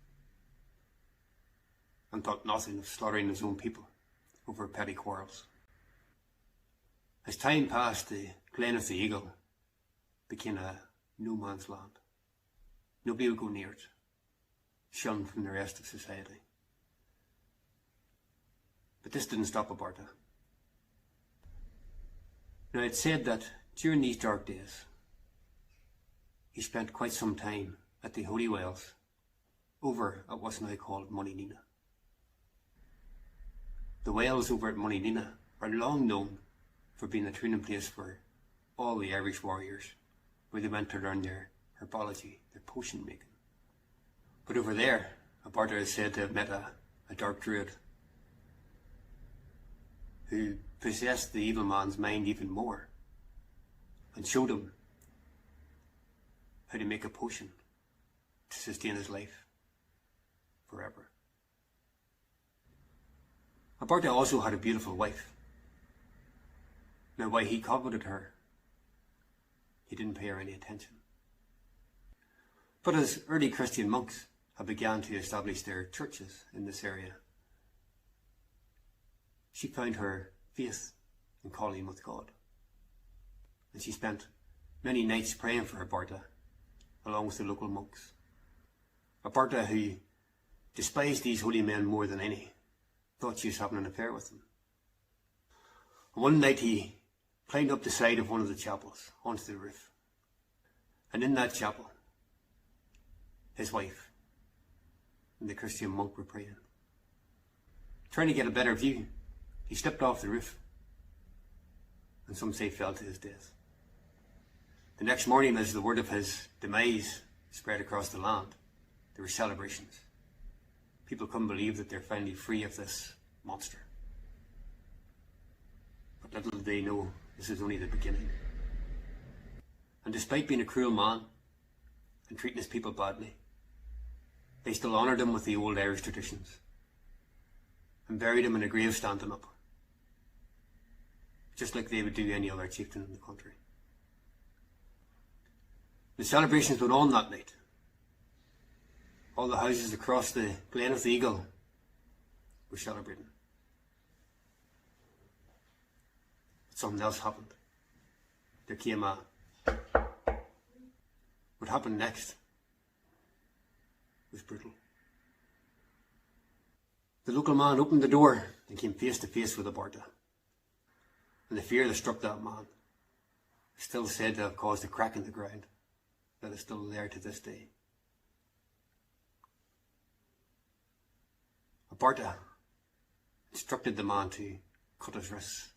and thought nothing of slaughtering his own people over petty quarrels. As time passed, the Glen of the Eagle became a no man's land. Nobody would go near it, shunned from the rest of society. But this didn't stop Abarta. Now it's said that during these dark days, he spent quite some time at the Holy Wells over at what's now called Moninina. The wells over at Moninina are long known for being a training place for all the Irish warriors, where they went to learn their herbology, their potion making. But over there, Abarta is said to have met a dark druid who possessed the evil man's mind even more and showed him how to make a potion to sustain his life forever. Abarta also had a beautiful wife. Now, while he coveted her, he didn't pay her any attention. But as early Christian monks had begun to establish their churches in this area, she found her faith in calling with God. And she spent many nights praying for Abarta, along with the local monks, Alberta, who despised these holy men more than any, thought she was having an affair with them. And one night he climbed up the side of one of the chapels onto the roof. And in that chapel, his wife and the Christian monk were praying. Trying to get a better view, he slipped off the roof, and some say fell to his death. The next morning, as the word of his demise spread across the land, there were celebrations. People couldn't believe that they're finally free of this monster. But little did they know, this is only the beginning. And despite being a cruel man and treating his people badly, they still honoured him with the old Irish traditions and buried him in a grave standing up, just like they would do any other chieftain in the country. The celebrations went on that night. All the houses across the Glen of the Eagle were celebrating. But something else happened. There came a... What happened next was brutal. The local man opened the door and came face to face with Alberta. And the fear that struck that man is still said to have caused a crack in the ground that is still there to this day. Alberta instructed the man to cut his wrists,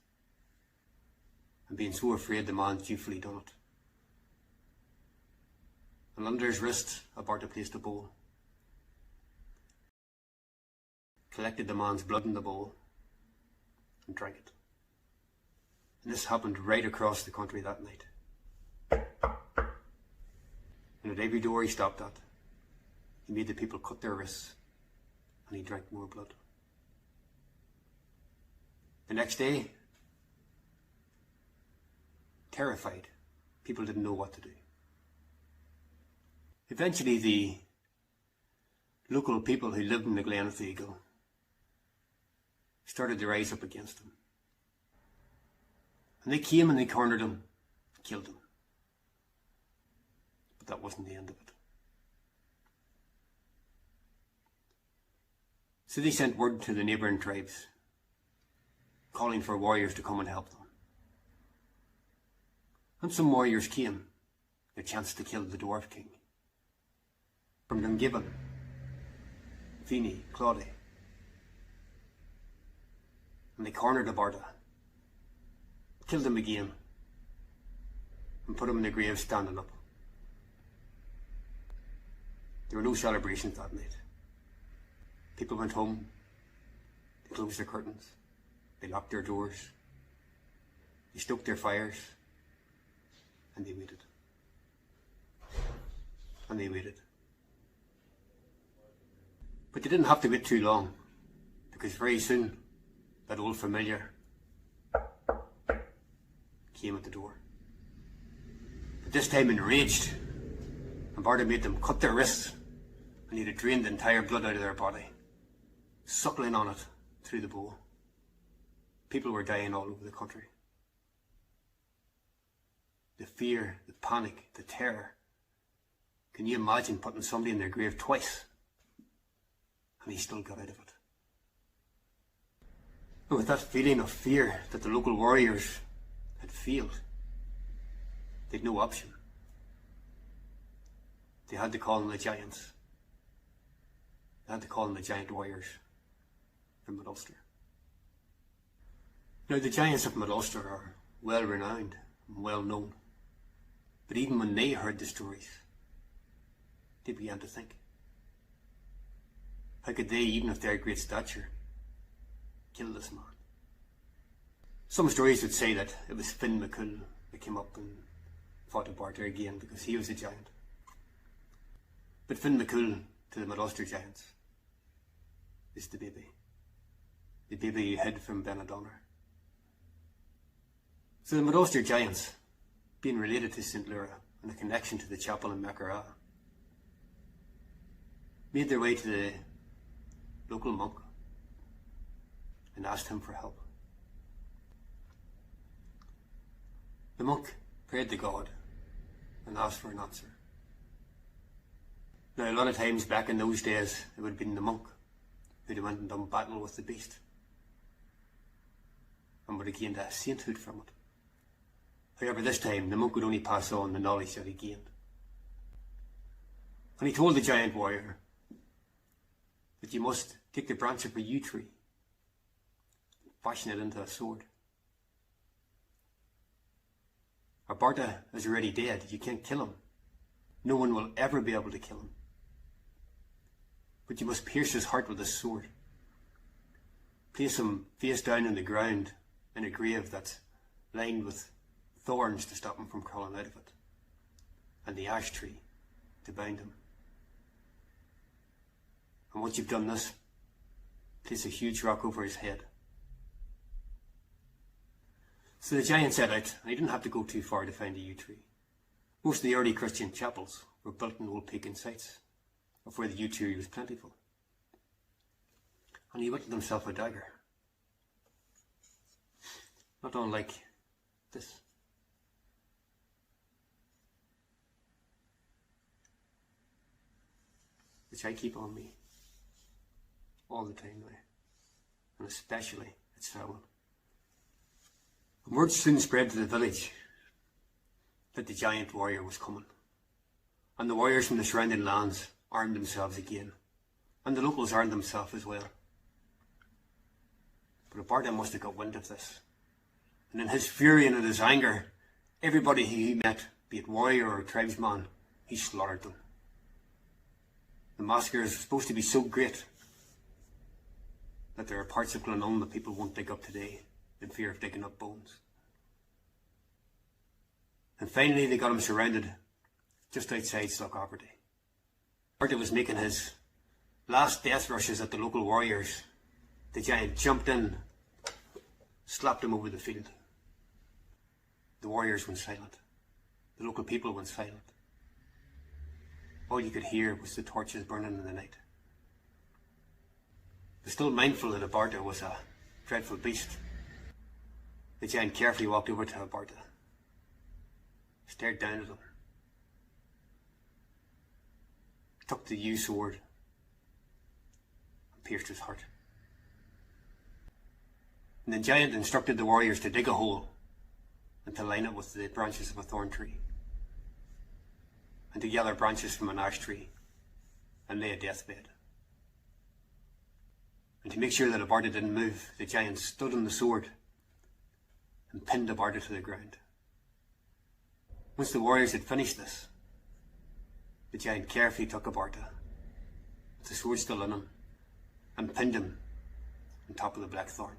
and being so afraid, the man dutifully done it. And under his wrist, Alberta placed a bowl, collected the man's blood in the bowl, and drank it. And this happened right across the country that night. And at every door he stopped at, he made the people cut their wrists, and he drank more blood. The next day, terrified, people didn't know what to do. Eventually, the local people who lived in the Glen of the Eagle started to rise up against him. And they came and they cornered him, killed him. But that wasn't the end of it. So they sent word to the neighbouring tribes, calling for warriors to come and help them. And some warriors came, their chance to kill the Dwarf King. From Dungiven, Feeney, Claudy. And they cornered Alberta, killed him again, and put him in the grave standing up. There were no celebrations that night. People went home, they closed their curtains, they locked their doors, they stoked their fires, and they waited. And they waited. But they didn't have to wait too long, because very soon that old familiar came at the door. But this time enraged, Alberta made them cut their wrists, and he'd drained the entire blood out of their body, suckling on it through the bowl. People were dying all over the country. The fear, the panic, the terror. Can you imagine putting somebody in their grave twice? And he still got out of it. And with that feeling of fear that the local warriors had failed, they'd no option. They had to call on the giants. They had to call on the giant warriors from Mid Ulster. Now the giants of Mid Ulster are well renowned and well known. But even when they heard the stories, they began to think, how could they, even of their great stature, kill this man? Some stories would say that it was Finn McCool that came up and fought Alberta again because he was a giant. But Finn McCool to the Mid Ulster giants is the baby he hid from Benadonner. So the Mid Ulster giants, being related to St. Lura and a connection to the chapel in Mackara, made their way to the local monk and asked him for help. The monk prayed to God and asked for an answer. Now, a lot of times back in those days, it would have been the monk who'd have went and done battle with the beast and would have gained a sainthood from it. However, this time, the monk would only pass on the knowledge that he gained. And he told the giant warrior that you must take the branch of a yew tree, fashion it into a sword. Abarta is already dead. You can't kill him. No one will ever be able to kill him. But you must pierce his heart with a sword. Place him face down in the ground in a grave that's lined with thorns to stop him from crawling out of it, and the ash tree to bind him. And once you've done this, place a huge rock over his head. So the giant set out, and he didn't have to go too far to find a yew tree. Most of the early Christian chapels were built in old pagan sites, of where the yew tree was plentiful. And he whittled himself a dagger, not unlike this. Which I keep on me all the time now, and especially at Samhain. And word soon spread to the village that the giant warrior was coming, and the warriors from the surrounding lands armed themselves again, and the locals armed themselves as well. But Abarta must have got wind of this, and in his fury and in his anger, everybody who he met, be it warrior or tribesman, he slaughtered them. The massacre is supposed to be so great that there are parts of Glenulm that people won't dig up today in fear of digging up bones. And finally they got him surrounded just outside Slockarty. Abarta was making his last death rushes at the local warriors. The giant jumped in, slapped him over the field. The warriors went silent. The local people went silent. All you could hear was the torches burning in the night. But still mindful that Abarta was a dreadful beast, the giant carefully walked over to Abarta, stared down at him, took the yew sword and pierced his heart. And the giant instructed the warriors to dig a hole and to line it with the branches of a thorn tree, and to gather branches from an ash tree and lay a deathbed. And to make sure that Abarta didn't move, the giant stood on the sword and pinned Abarta to the ground. Once the warriors had finished this, the giant carefully took Abarta, with the sword still in him, and pinned him on top of the blackthorn,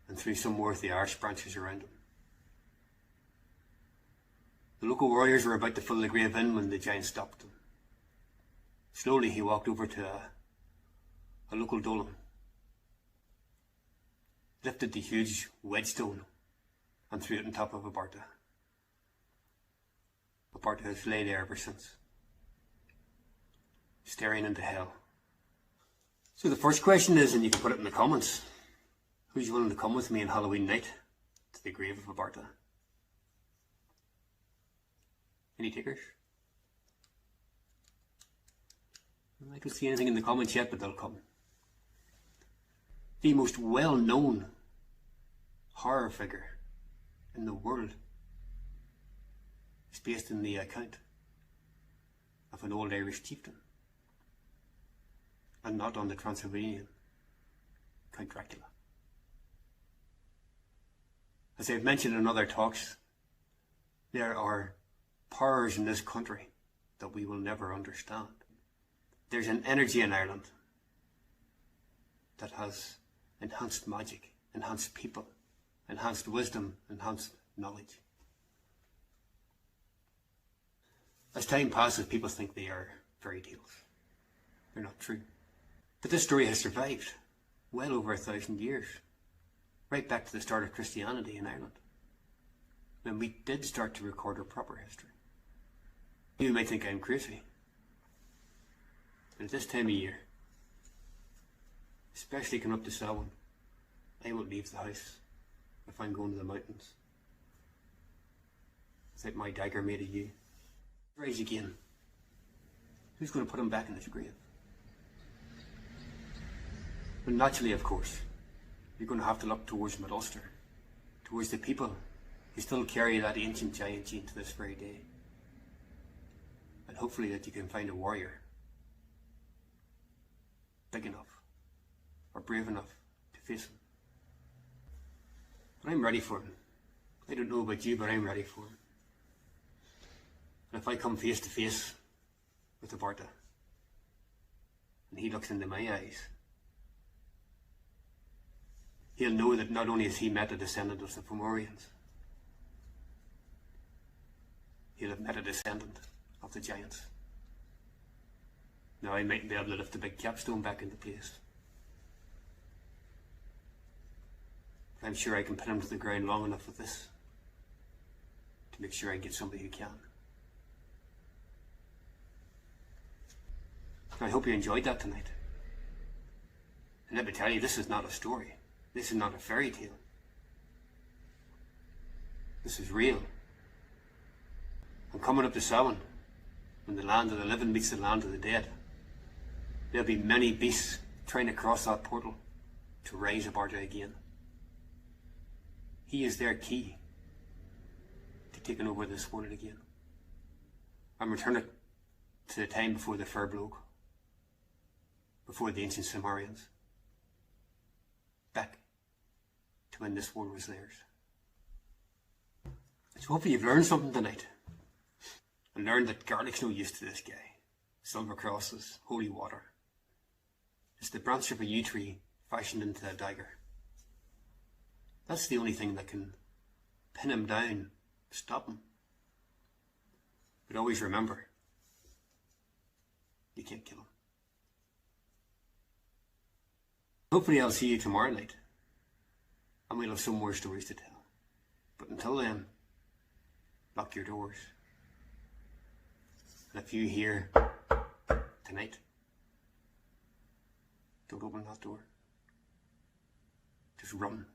and threw some more of the ash branches around him. The local warriors were about to fill the grave in when the giant stopped them. Slowly he walked over to a local dolmen, lifted the huge wedgestone and threw it on top of Abarta. Abarta has lay there ever since, staring into hell. So the first question is, and you can put it in the comments, who's willing to come with me on Halloween night to the grave of Abarta? Any takers? I don't see anything in the comments yet, but they'll come. The most well-known horror figure in the world is based in the account of an old Irish chieftain, and not on the Transylvanian Count Dracula. As I've mentioned in other talks, there are powers in this country that we will never understand. There's an energy in Ireland that has enhanced magic, enhanced people, enhanced wisdom, enhanced knowledge. As time passes, people think they are fairy tales. They're not true. But this story has survived well over 1,000 years, right back to the start of Christianity in Ireland, when we did start to record our proper history. You might think I'm crazy, but at this time of year, especially coming up to Samhain, I won't leave the house if I'm going to the mountains without my dagger made of yew. Rise again, Who's going to put him back in his grave? Well, naturally, of course, you're going to have to look towards Mid Ulster, towards the people who still carry that ancient giant gene to this very day. And hopefully that you can find a warrior big enough or brave enough to face him. But I'm ready for him. I don't know about you, but I'm ready for him. And if I come face to face with the Barta, and he looks into my eyes, he'll know that not only has he met a descendant of the Fomorians, he'll have met a descendant of the giants. Now I mightn't be able to lift the big capstone back into place, but I'm sure I can pin him to the ground long enough with this to make sure I get somebody who can. I hope you enjoyed that tonight. And let me tell you, this is not a story. This is not a fairy tale. This is real. And coming up to Samhain, when the land of the living meets the land of the dead, there'll be many beasts trying to cross that portal to rise a Barta again. He is their key to taking over this world again and return it to the time before the Fair Bloke, before the ancient Silmarians, back to when this world was theirs. So hopefully you've learned something tonight, and learned that garlic's no use to this guy. Silver crosses, holy water. It's the branch of a yew tree fashioned into a dagger. That's the only thing that can pin him down, stop him. But always remember, you can't kill him. Hopefully I'll see you tomorrow night, and we'll have some more stories to tell. But until then, lock your doors. And if you hear tonight, don't open that door. Just run.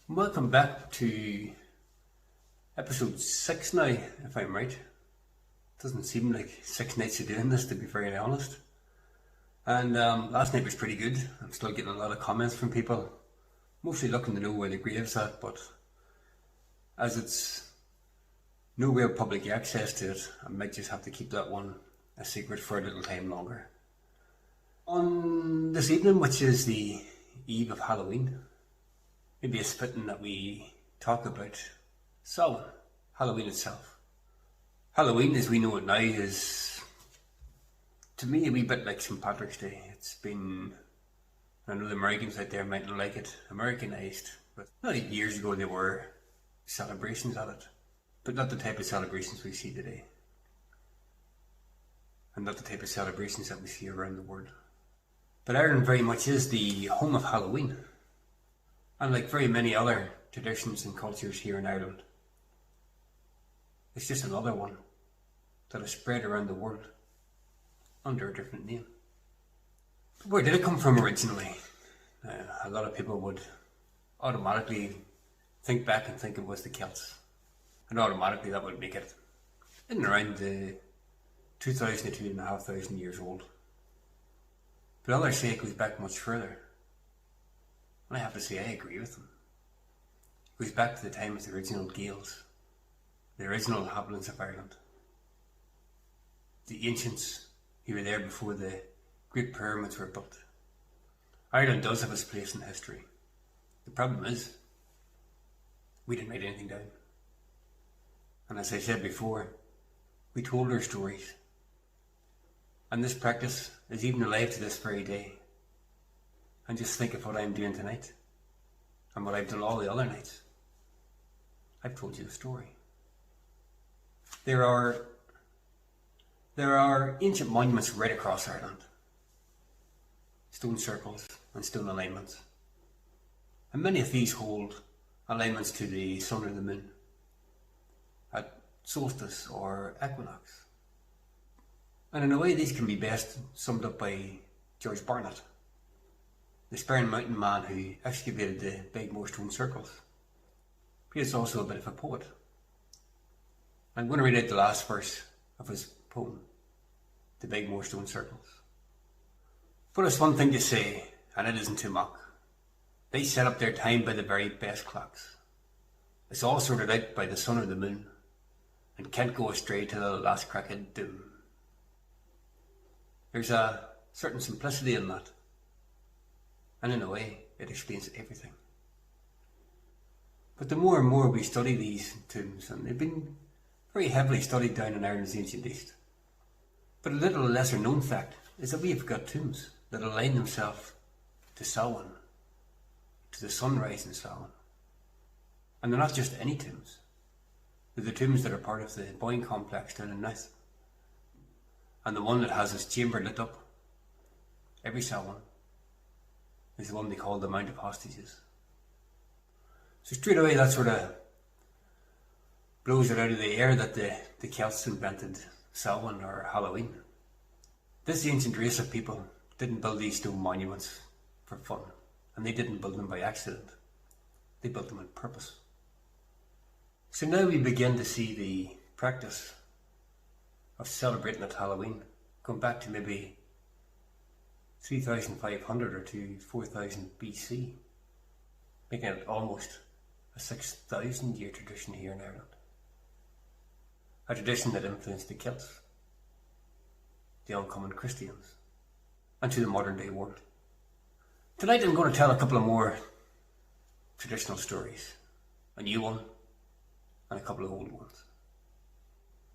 Welcome back to episode 6 now, if I'm right. Doesn't seem like 6 nights of doing this, to be very honest. And last night was pretty good. I'm still getting a lot of comments from people, mostly looking to know where the grave's at, but as it's no real public access to it, I might just have to keep that one a secret for a little time longer. On this evening, which is the eve of Halloween, maybe it's fitting that we talk about Samhain, Halloween itself. Halloween, as we know it now, is, to me, a wee bit like St. Patrick's Day. It's been, I know the Americans out there mightn't like it, Americanized, but not 8 years ago there were celebrations at it, but not the type of celebrations we see today, and not the type of celebrations that we see around the world. But Ireland very much is the home of Halloween. And like very many other traditions and cultures here in Ireland, it's just another one that is spread around the world under a different name. But where did it come from originally? A lot of people would automatically think back and think it was the Celts. And automatically that would make it in and around the 2,000 to 2,500 years old. But others say it goes back much further. And I have to say, I agree with them. It goes back to the time of the original Gaels, the original inhabitants of Ireland, the ancients who were there before the Great Pyramids were built. Ireland does have its place in history. The problem is, we didn't write anything down. And as I said before, we told our stories. And this practice is even alive to this very day. And just think of what I'm doing tonight, and what I've done all the other nights. I've told you a story. There are ancient monuments right across Ireland. Stone circles and stone alignments. And many of these hold alignments to the sun or the moon at solstice or equinox. And in a way these can be best summed up by George Barnett. the Sperrin Mountain man who excavated the Beagmore Stone Circles. He is also a bit of a poet. I'm going to read out the last verse of his poem, The Beagmore Stone Circles. But it's one thing to say, and it isn't to mock. They set up their time by the very best clocks. It's all sorted out by the sun or the moon, and can't go astray till the last crack of doom. There's a certain simplicity in that, and in a way, it explains everything. But the more and more we study these tombs, and they've been very heavily studied down in Ireland's ancient East, but a little lesser known fact is that we have got tombs that align themselves to Samhain, to the sunrise in Samhain. And they're not just any tombs. They're the tombs that are part of the Boyne complex down in Naas. And the one that has its chamber lit up every Samhain is the one they call the Mount of Hostages. So straight away that sort of blows it out of the air that the Celts invented Samhain or Halloween. This ancient race of people didn't build these stone monuments for fun, and they didn't build them by accident. They built them on purpose. So now we begin to see the practice of celebrating at Halloween going back to maybe 3,500 or to 4,000 BC, making it almost a 6,000 year tradition here in Ireland. A tradition that influenced the Celts, the oncoming Christians, and to the modern day world. Tonight I'm going to tell a couple of more traditional stories, a new one and a couple of old ones.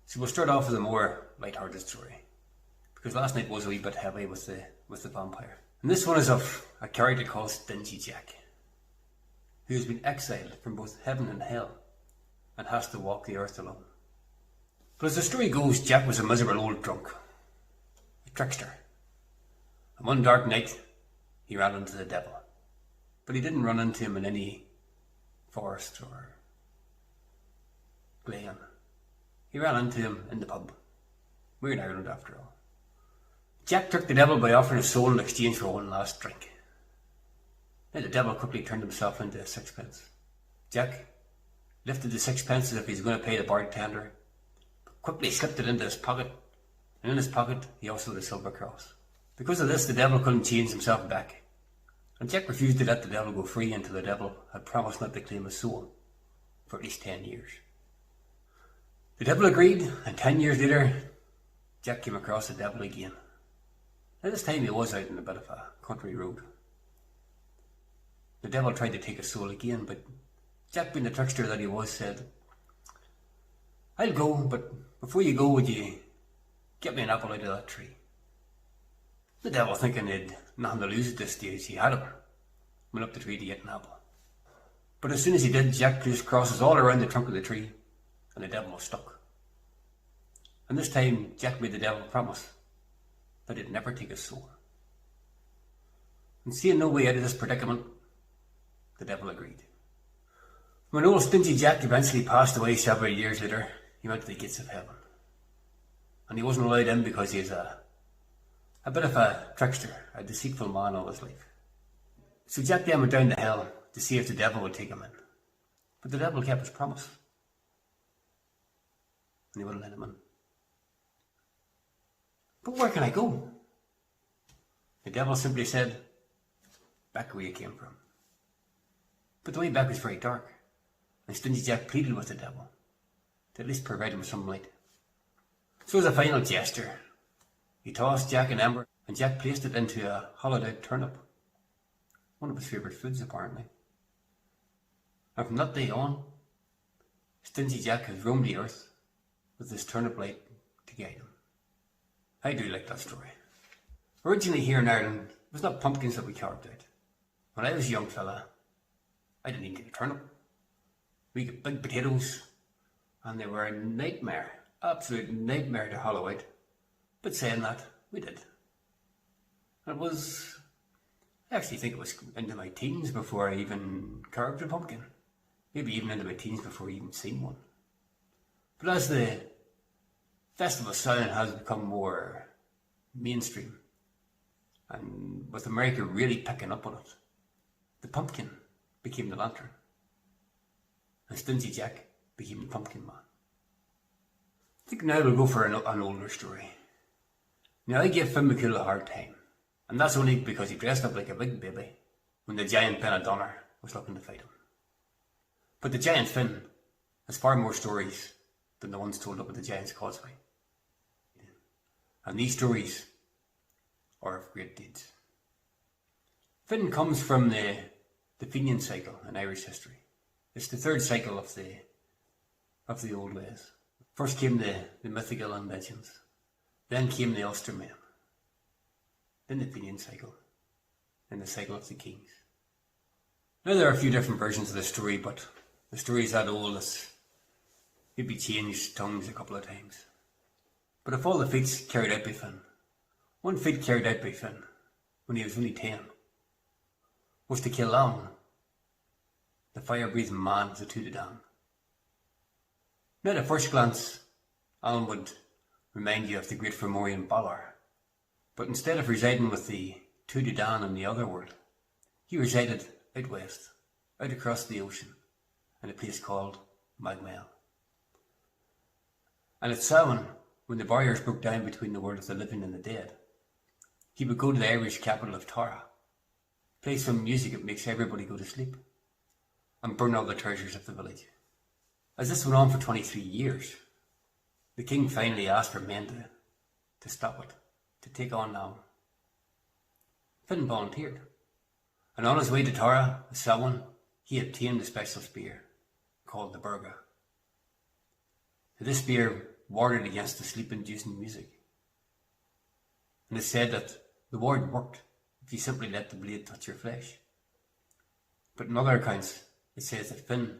So we'll start off with a more light-hearted story, because last night was a wee bit heavy with the vampire. And this one is of a character called Stingy Jack, who has been exiled from both heaven and hell and has to walk the earth alone. But as the story goes, Jack was a miserable old drunk, a trickster. And one dark night, he ran into the devil. But he didn't run into him in any forest or glen. He ran into him in the pub. We're in Ireland after all. Jack took the devil by offering his soul in exchange for one last drink. Now the devil quickly turned himself into a sixpence. Jack lifted the sixpence as if he was going to pay the bartender, but quickly slipped it into his pocket, and in his pocket he also had a silver cross. Because of this, the devil couldn't change himself back, and Jack refused to let the devil go free until the devil had promised not to claim his soul for at least 10 years. The devil agreed, and 10 years later, Jack came across the devil again. Now this time he was out in a bit of a country road. The devil tried to take his soul again, but Jack, being the trickster that he was, said, "I'll go, but before you go, would you get me an apple out of that tree?" The devil, thinking he'd nothing to lose at this stage, he had him, went up the tree to get an apple. But as soon as he did, Jack placed crosses all around the trunk of the tree, and the devil was stuck. And this time, Jack made the devil promise that he'd never take his soul. And seeing no way out of this predicament, the devil agreed. When old Stingy Jack eventually passed away several years later, he went to the gates of heaven. And he wasn't allowed in because he was a bit of a trickster, a deceitful man all his life. So Jack then went down to hell to see if the devil would take him in. But the devil kept his promise, and he wouldn't let him in. "But where can I go?" The devil simply said, "Back where you came from." But the way back was very dark, and Stingy Jack pleaded with the devil to at least provide him with some light. So as a final gesture, he tossed Jack an ember, and Jack placed it into a hollowed out turnip, one of his favourite foods apparently. And from that day on, Stingy Jack has roamed the earth with this turnip light to guide him. I do like that story. Originally here in Ireland, it was not pumpkins that we carved out. When I was a young fella, I didn't even get a turnip. We got big potatoes, and they were a nightmare, absolute nightmare to hollow out. But saying that, we did. And it was, I actually think it was into my teens before I even carved a pumpkin. Maybe even into my teens before I even seen one. But as the festival sound has become more mainstream, And with America really picking up on it, the pumpkin became the lantern. And Stingy Jack became the pumpkin man. I think now we'll go for an older story. Now I gave Finn McCool a hard time. And that's only because he dressed up like a big baby when the giant Benadonna was looking to fight him. But the giant Finn has far more stories than the ones told up at the Giant's Causeway. And these stories are of great deeds. Finn comes from the Fenian cycle in Irish history. It's the third cycle of the old ways. First came the mythical and legends. Then came the Ulstermen. Then the Fenian cycle. Then the cycle of the kings. Now there are a few different versions of the story, but the story is that old as maybe changed tongues a couple of times. But of all the feats carried out by Finn, one feat carried out by Finn when he was only 10 was to kill Alan, the fire-breathing man of the Tuatha Dé Danann. Now at a first glance, Alan would remind you of the great Fomorian Balor, but instead of residing with the Tuatha Dé Danann in the other world, he resided out west, out across the ocean, in a place called Magmell. And at Samhain, when the barriers broke down between the world of the living and the dead, he would go to the Irish capital of Tara, play some music that makes everybody go to sleep, and burn all the treasures of the village. As this went on for 23 years, the king finally asked for men to stop it, to take on Alan. Finn volunteered, and on his way to Tara, the Samhain, he obtained a special spear called the Burga. This spear warded against the sleep-inducing music, and it said that the ward worked if you simply let the blade touch your flesh. But in other accounts, it says that Finn,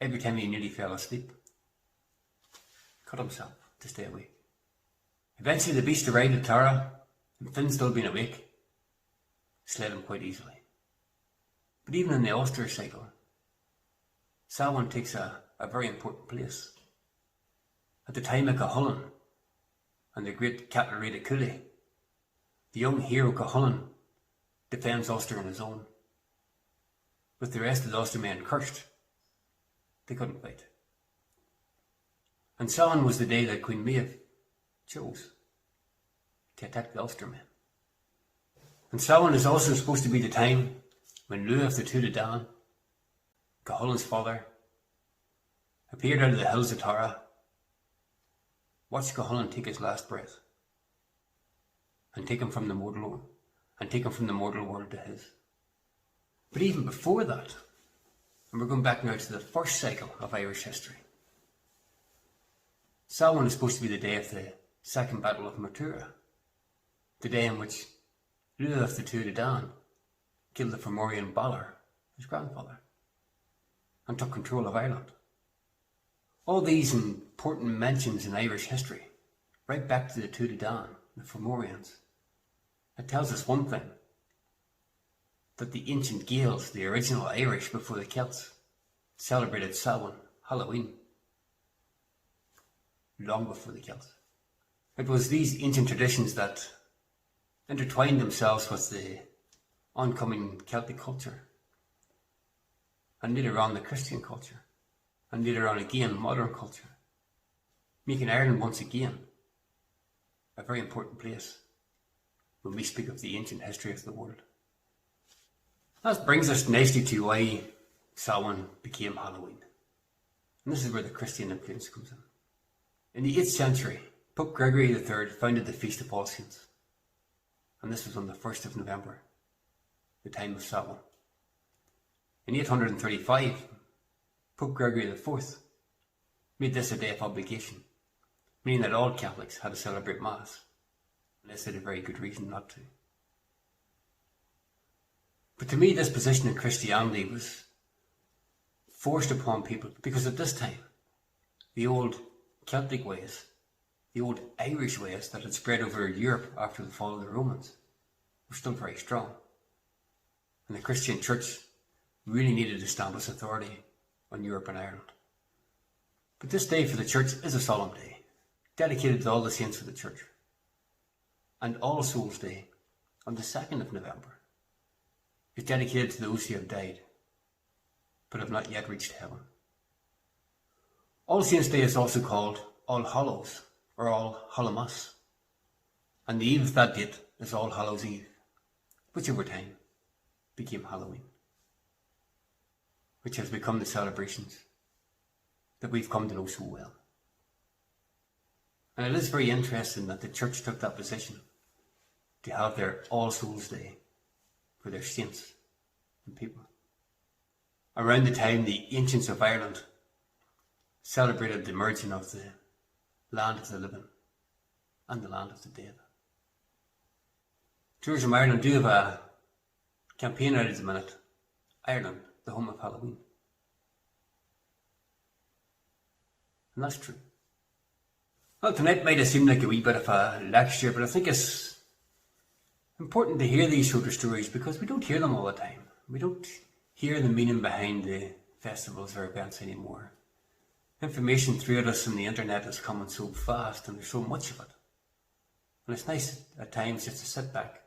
every time he nearly fell asleep, cut himself to stay awake. Eventually the beast arrived at Tara, and Finn, still being awake, slayed him quite easily. But even in the Ulster cycle, Samhain takes a very important place. At the time of Cuchulainn and the great Cattle Raid of Cooley, the young hero Cuchulainn defends Ulster on his own. With the rest of the Ulstermen cursed, they couldn't fight. And Samhain was the day that Queen Maeve chose to attack the Ulstermen. And Samhain is also supposed to be the time when Lugh of the Tuatha Dé Danann, Cuchulainn's father, appeared out of the hills of Tara, watched Cuchulainn take his last breath, and take him from the mortal world to his. But even before that, and we're going back now to the first cycle of Irish history, Samhain is supposed to be the day of the Second Battle of Matura, the day in which Lugh of the Tuatha Dé Danann killed the Fomorian Balor, his grandfather, and took control of Ireland. All these important mentions in Irish history, right back to the Tuatha Dé Danann, the Fomorians, it tells us one thing, that the ancient Gaels, the original Irish before the Celts, celebrated Samhain, Halloween, long before the Celts. It was these ancient traditions that intertwined themselves with the oncoming Celtic culture, and later on the Christian culture, and later on again modern culture, making Ireland once again a very important place when we speak of the ancient history of the world. That brings us nicely to why Samhain became Halloween. And this is where the Christian influence comes in. In the 8th century, Pope Gregory III founded the Feast of All Saints. And this was on the 1st of November, the time of Samhain. In 835, Pope Gregory IV made this a day of obligation, meaning that all Catholics had to celebrate Mass, unless they had a very good reason not to. But to me, this position in Christianity was forced upon people because at this time, the old Celtic ways, the old Irish ways that had spread over Europe after the fall of the Romans, were still very strong. And the Christian Church really needed to stamp its authority on Europe and Ireland. But this day for the Church is a solemn day, dedicated to all the saints of the Church. And All Souls Day on the 2nd of November, is dedicated to those who have died, but have not yet reached heaven. All Saints' Day is also called All Hallows, or All Hallowmas, and the eve of that date is All Hallows Eve, which over time became Halloween, which has become the celebrations that we've come to know so well. And it is very interesting that the Church took that position to have their All Souls' Day for their saints and people, around the time the ancients of Ireland celebrated the merging of the land of the living and the land of the dead. Tourism Ireland do have a campaign out at the minute, Ireland, the home of Halloween. And that's true. Well, tonight might have seemed like a wee bit of a lecture, but I think it's important to hear these sort of stories because we don't hear them all the time. We don't hear the meaning behind the festivals or events anymore. Information through us on the internet is coming so fast and there's so much of it. And it's nice at times just to sit back,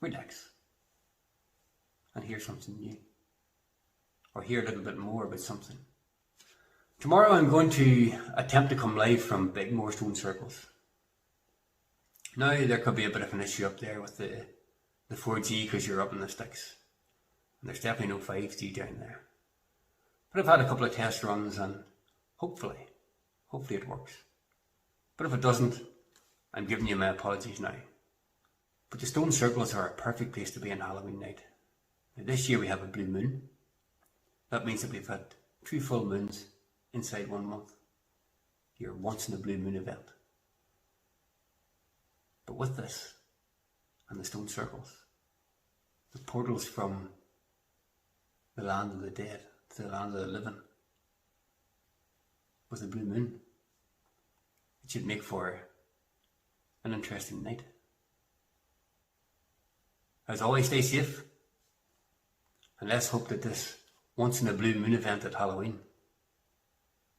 relax, and hear something new. Or hear a little bit more about something. Tomorrow I'm going to attempt to come live from Bigmore Stone Circles. Now there could be a bit of an issue up there with the 4G because you're up in the sticks. And there's definitely no 5G down there. But I've had a couple of test runs and hopefully it works. But if it doesn't, I'm giving you my apologies now. But the Stone Circles are a perfect place to be on Halloween night. Now, this year we have a blue moon. That means that we've had 2 full moons inside 1 month. Your once in a blue moon event. But with this, and the Stone Circles, the portals from the land of the dead to the land of the living, with a blue moon, it should make for an interesting night. As always, stay safe, and let's hope that this once in a blue moon event at Halloween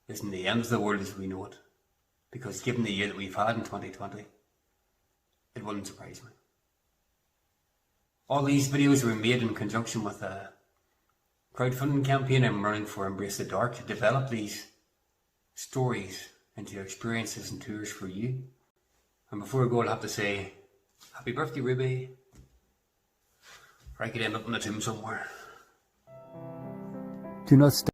isn't the end of the world as we know it, because given the year that we've had in 2020, it wouldn't surprise me. All these videos were made in conjunction with a crowdfunding campaign I'm running for Embrace the Dark to develop these stories into experiences and tours for you. And before I go, I'll have to say, happy birthday, Ruby. Or I could end up in a tomb somewhere. Do not stay.